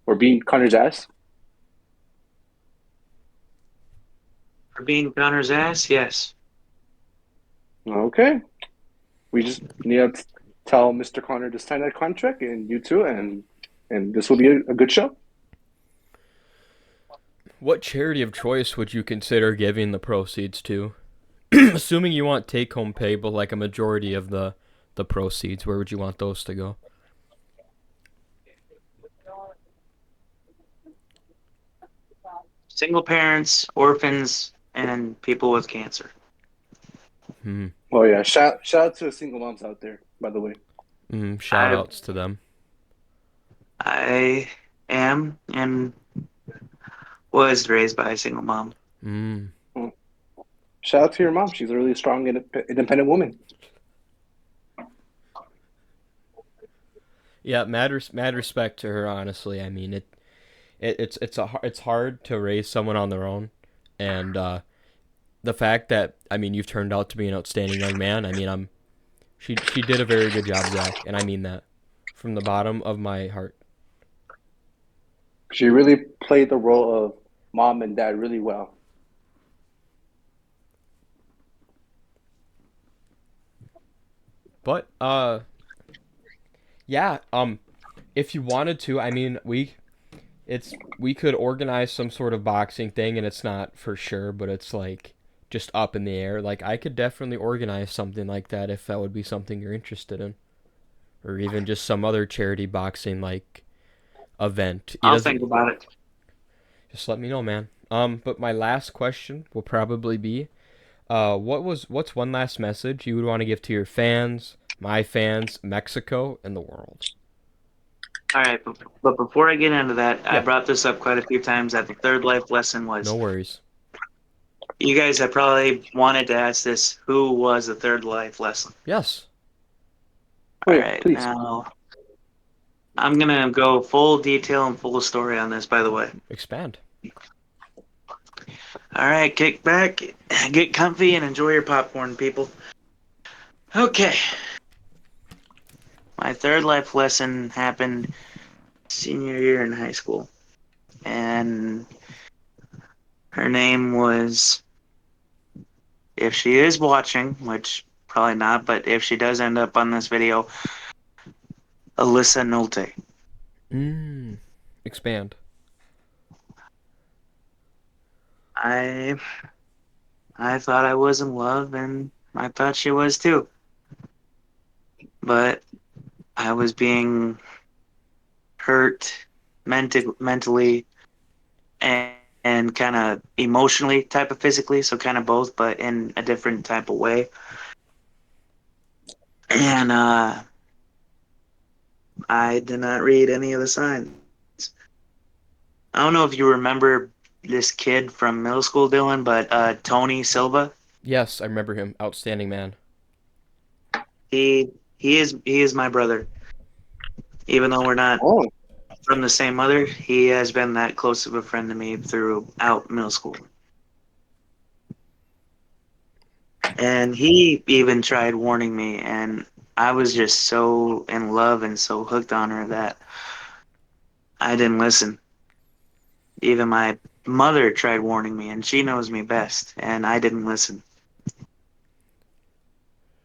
or being Connor's ass? For being Connor's ass, yes. Okay, we just need to tell Mr. Connor to sign that contract, and you too, and this will be a good show. What charity of choice would you consider giving the proceeds to? Assuming you want take-home pay, but like a majority of the proceeds, where would you want those to go? single parents, orphans, and people with cancer. Oh yeah, shout out to the single moms out there, by the way. Shout outs to them. I am and was raised by a single mom. Oh. Shout out to your mom. She's a really strong, independent woman. Yeah, mad respect to her. Honestly, I mean it's hard to raise someone on their own, and the fact that you've turned out to be an outstanding young man. She did a very good job, Zach, and I mean that from the bottom of my heart. She really played the role of mom and dad really well. But yeah, if you wanted to, we could organize some sort of boxing thing, and it's not for sure, but it's like just up in the air. Like I could definitely organize something like that if that would be something you're interested in, or even just some other charity boxing like event. I'll think about it. Just let me know, man. But my last question will probably be, what's one last message you would want to give to your fans, my fans, Mexico, and the world? All right, but before I get into that, I Yeah. brought this up quite a few times that the third life lesson was. No worries. You guys have probably wanted to ask this. Who was the third life lesson? Yes. Oh, All yeah, right, please. now I'm gonna go full detail and full story on this. By the way. Expand. All right, kick back, get comfy, and enjoy your popcorn, people. Okay. My third life lesson happened senior year in high school. And her name was, if she is watching, which probably not, but if she does end up on this video, Alyssa Nolte. Expand. I thought I was in love, and I thought she was too. But I was being hurt mentally and kind of emotionally, type of physically, so kind of both, but in a different type of way. And I did not read any of the signs. I don't know if you remember this kid from middle school, Dylan, but Tony Silva. Yes, I remember him. Outstanding man. He is my brother. Even though we're not Oh, from the same mother, he has been that close of a friend to me throughout middle school. And he even tried warning me, and I was just so in love and so hooked on her that I didn't listen. Even my mother tried warning me, and she knows me best, and I didn't listen.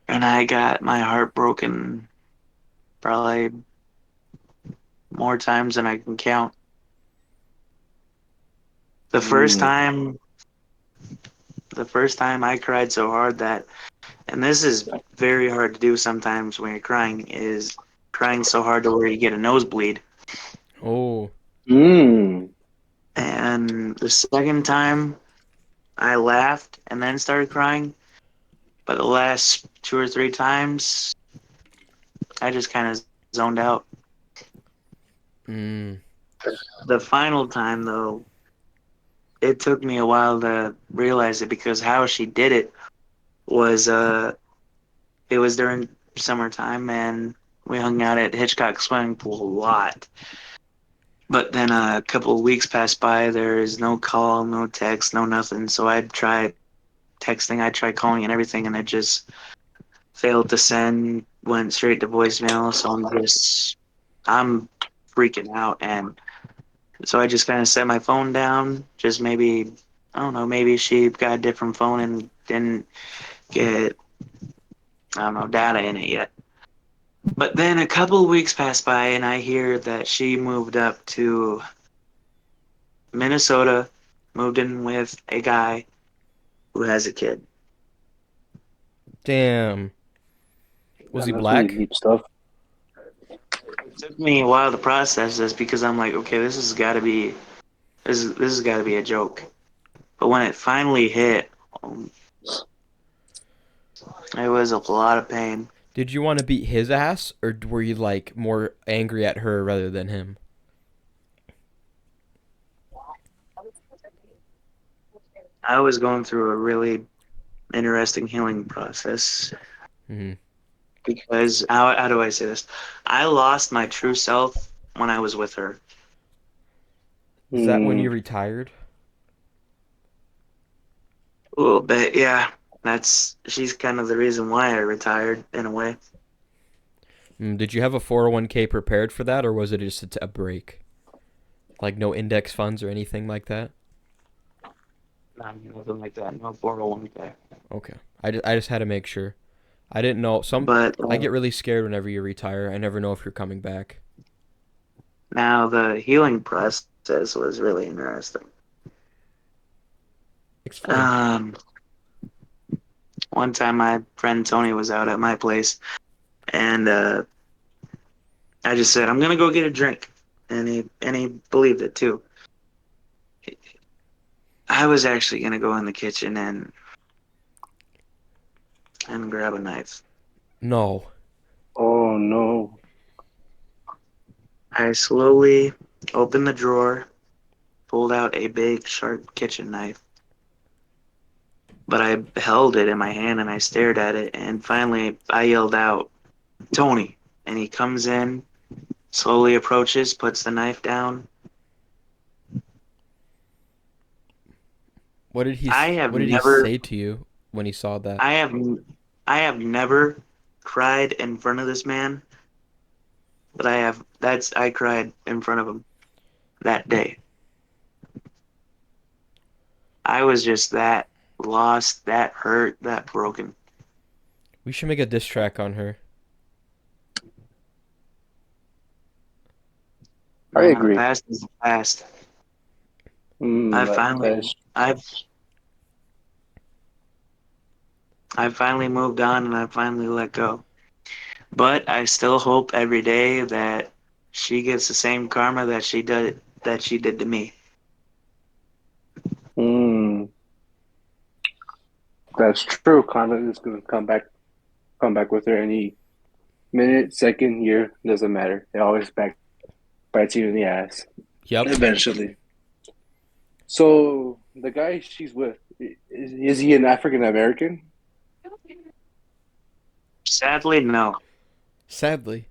And I got my heart broken probably more times than I can count. The first time I cried so hard that, and this is very hard to do sometimes when you're crying, is crying so hard to where you get a nosebleed. Oh. And the second time I laughed and then started crying, but the last 2 or 3 times I just kind of zoned out. The final time, though, it took me a while to realize it because how she did it was it was during summertime and we hung out at Hitchcock swimming pool a lot. But then a couple of weeks passed by, there is no call, no text, no nothing. So I tried texting, I tried calling and everything, and it just failed to send, went straight to voicemail. So I'm freaking out. And so I just kind of set my phone down. Just maybe, I don't know, maybe she got a different phone and didn't get, I don't know, data in it yet. But then a couple of weeks passed by and I hear that she moved up to Minnesota, moved in with a guy who has a kid. Damn. Was he that's black? really deep stuff. It took me a while to process this because I'm like, okay, this has got to be this has got to be a joke. But when it finally hit, it was a lot of pain. Did you want to beat his ass, or were you like more angry at her rather than him? I was going through a really interesting healing process Mm-hmm. because how do I say this? I lost my true self when I was with her. Is that when you retired? A little bit, yeah. She's kind of the reason why I retired in a way. Did you have a 401k prepared for that, or was it just a break? Like no index funds or anything like that? Nothing like that. No 401k. Okay. I just had to make sure. I didn't know. But I get really scared whenever you retire. I never know if you're coming back. now the healing process was really interesting. Explain. One time my friend Tony was out at my place, and I just said, "I'm gonna go get a drink," and he believed it too. I was actually gonna go in the kitchen and grab a knife. No. Oh no. I slowly opened the drawer, pulled out a big, sharp kitchen knife, but I held it in my hand and I stared at it, and finally I yelled out, "Tony!" And he comes in, slowly approaches, puts the knife down. I have What did he never, say to you when he saw that? I have, I have never cried in front of this man, but I cried in front of him that day. I was just that lost, that hurt, that broken. We should make a diss track on her. I Man, the agree. past is the past. That is I've, I finally moved on and I finally let go. But I still hope every day that she gets the same karma that she did to me. mm, that's true. Karma is gonna come back with her any minute, second, year, doesn't matter. It always back bites you in the ass Yep. eventually. So the guy she's with, is he an African American? Sadly, no. Sadly.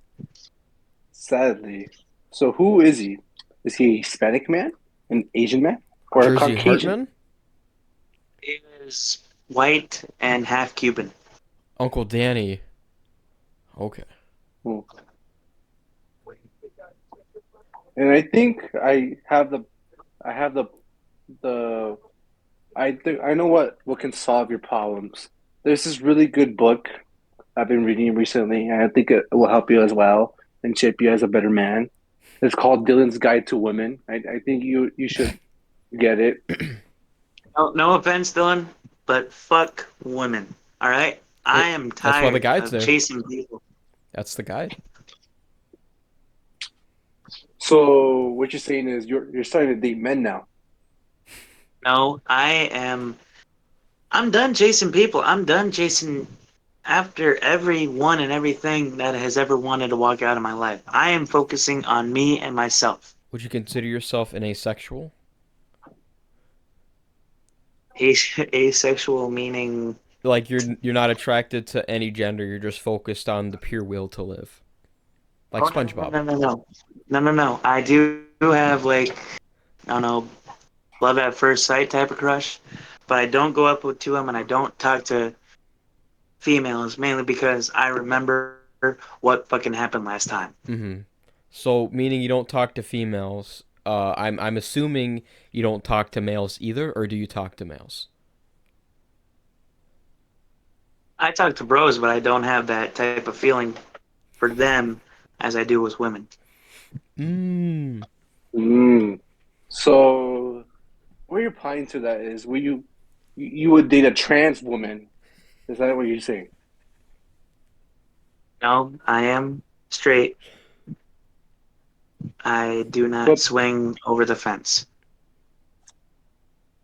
Sadly. So who is he? Is he a Hispanic man, an Asian man, or a Jersey Caucasian? Hartman? He is white and half Cuban. Uncle Danny. Okay. Hmm. And I think I have the I think I know what can solve your problems. There's this really good book I've been reading recently, and I think it will help you as well and shape you as a better man. It's called Dylan's Guide to Women. I think you should get it. No offense, Dylan, but fuck women. All right? I am That's why the tired guide's of there. chasing people. That's the guide. So what you're saying is you're starting to date men now. No, I'm done chasing people. I'm done chasing after everyone and everything that has ever wanted to walk out of my life. I am focusing on me and myself. Would you consider yourself an asexual? Asexual meaning Like you're not attracted to any gender, you're just focused on the pure will to live. Like oh SpongeBob. no. I do have like I don't know love at first sight type of crush, but I don't go up to them and I don't talk to females mainly because I remember what fucking happened last time. Mm-hmm. So meaning you don't talk to females. I'm assuming you don't talk to males either, or do you talk to males? I talk to bros, but I don't have that type of feeling for them as I do with women. Mmm. Mm. So what you're applying to that is you would date a trans woman. Is that what you're saying? No, I am straight. I do not But swing over the fence.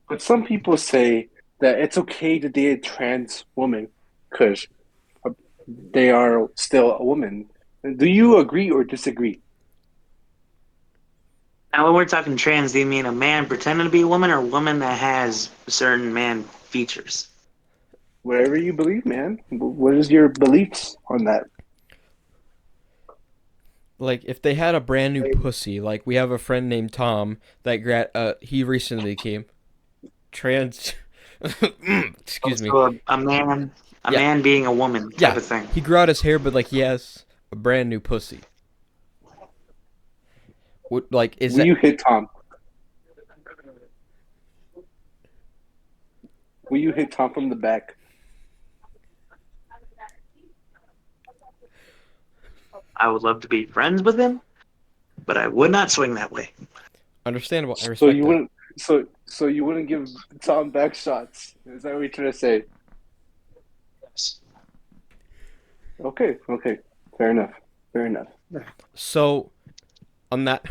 But some people say that it's okay to date a trans woman because they are still a woman. Do you agree or disagree? Now, when we're talking trans, do you mean a man pretending to be a woman or a woman that has certain man features? Whatever you believe, man. What is your beliefs on that? Like, if they had a brand new pussy, like we have a friend named Tom that he recently became trans. Excuse me. So a man, Yeah. man being a woman type of thing. He grew out his hair, but like he has a brand new pussy. What, like, is Will that? you hit Tom? Will you hit Tom from the back? I would love to be friends with him, but I would not swing that way. Understandable. I So respect you that. wouldn't. So you wouldn't give Tom back shots. Is that what you're trying to say? Yes. Okay. Okay. Fair enough. Fair enough. So, on that,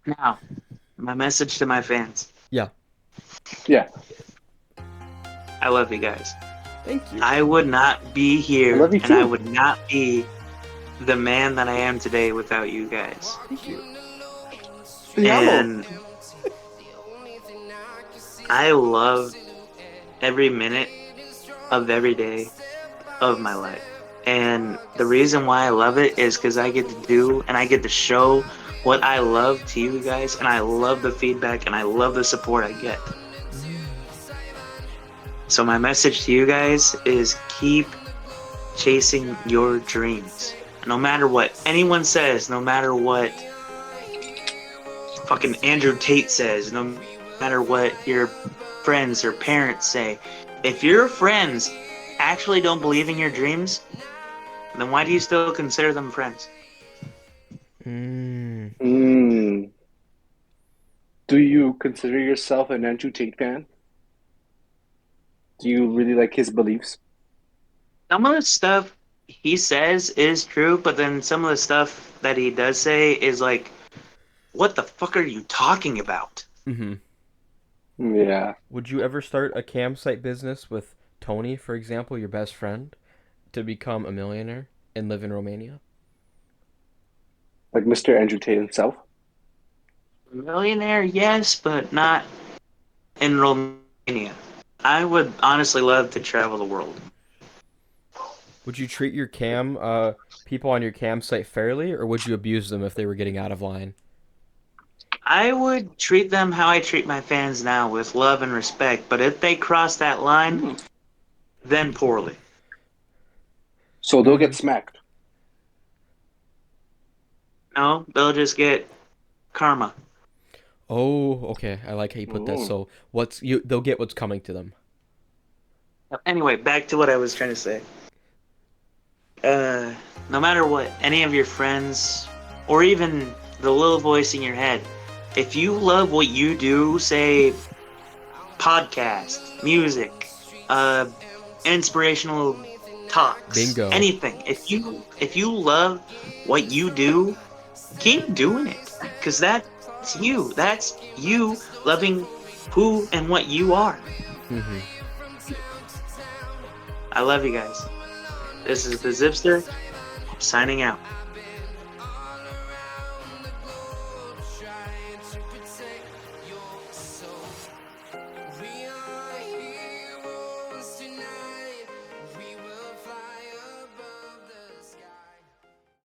Now, my message to my fans. yeah. Yeah. I love you guys. Thank you. I would not be here, I love you and I too. would not be the man that I am today without you guys. Thank you. And I love every minute of every day of my life. And the reason why I love it is because I get to do and I get to show what I love to you guys, and I love the feedback and I love the support I get. So my message to you guys is keep chasing your dreams. No matter what anyone says, no matter what fucking Andrew Tate says, no matter what your friends or parents say, if your friends actually don't believe in your dreams, then why do you still consider them friends? Do you consider yourself an Andrew Tate fan? Do you really like his beliefs? Some of the stuff he says is true, but then some of the stuff that he does say is like, what the fuck are you talking about? Yeah. Would you ever start a campsite business with Tony, for example, your best friend, to become a millionaire and live in Romania? Like Mr. Andrew Tate himself? Millionaire, yes, but not in Romania. I would honestly love to travel the world. Would you treat your people on your campsite fairly, or would you abuse them if they were getting out of line? I would treat them how I treat my fans now, with love and respect, but if they cross that line, then poorly. So they'll get smacked. No, they'll just get karma. Oh, okay. I like how you put that. So they'll get what's coming to them. Anyway, back to what I was trying to say. No matter what any of your friends, or even the little voice in your head, if you love what you do, say podcast, music, inspirational talks, Bingo. anything. If you love what you do, keep doing it, because that's you. That's you loving who and what you are. I love you guys. This is the Zipster signing out.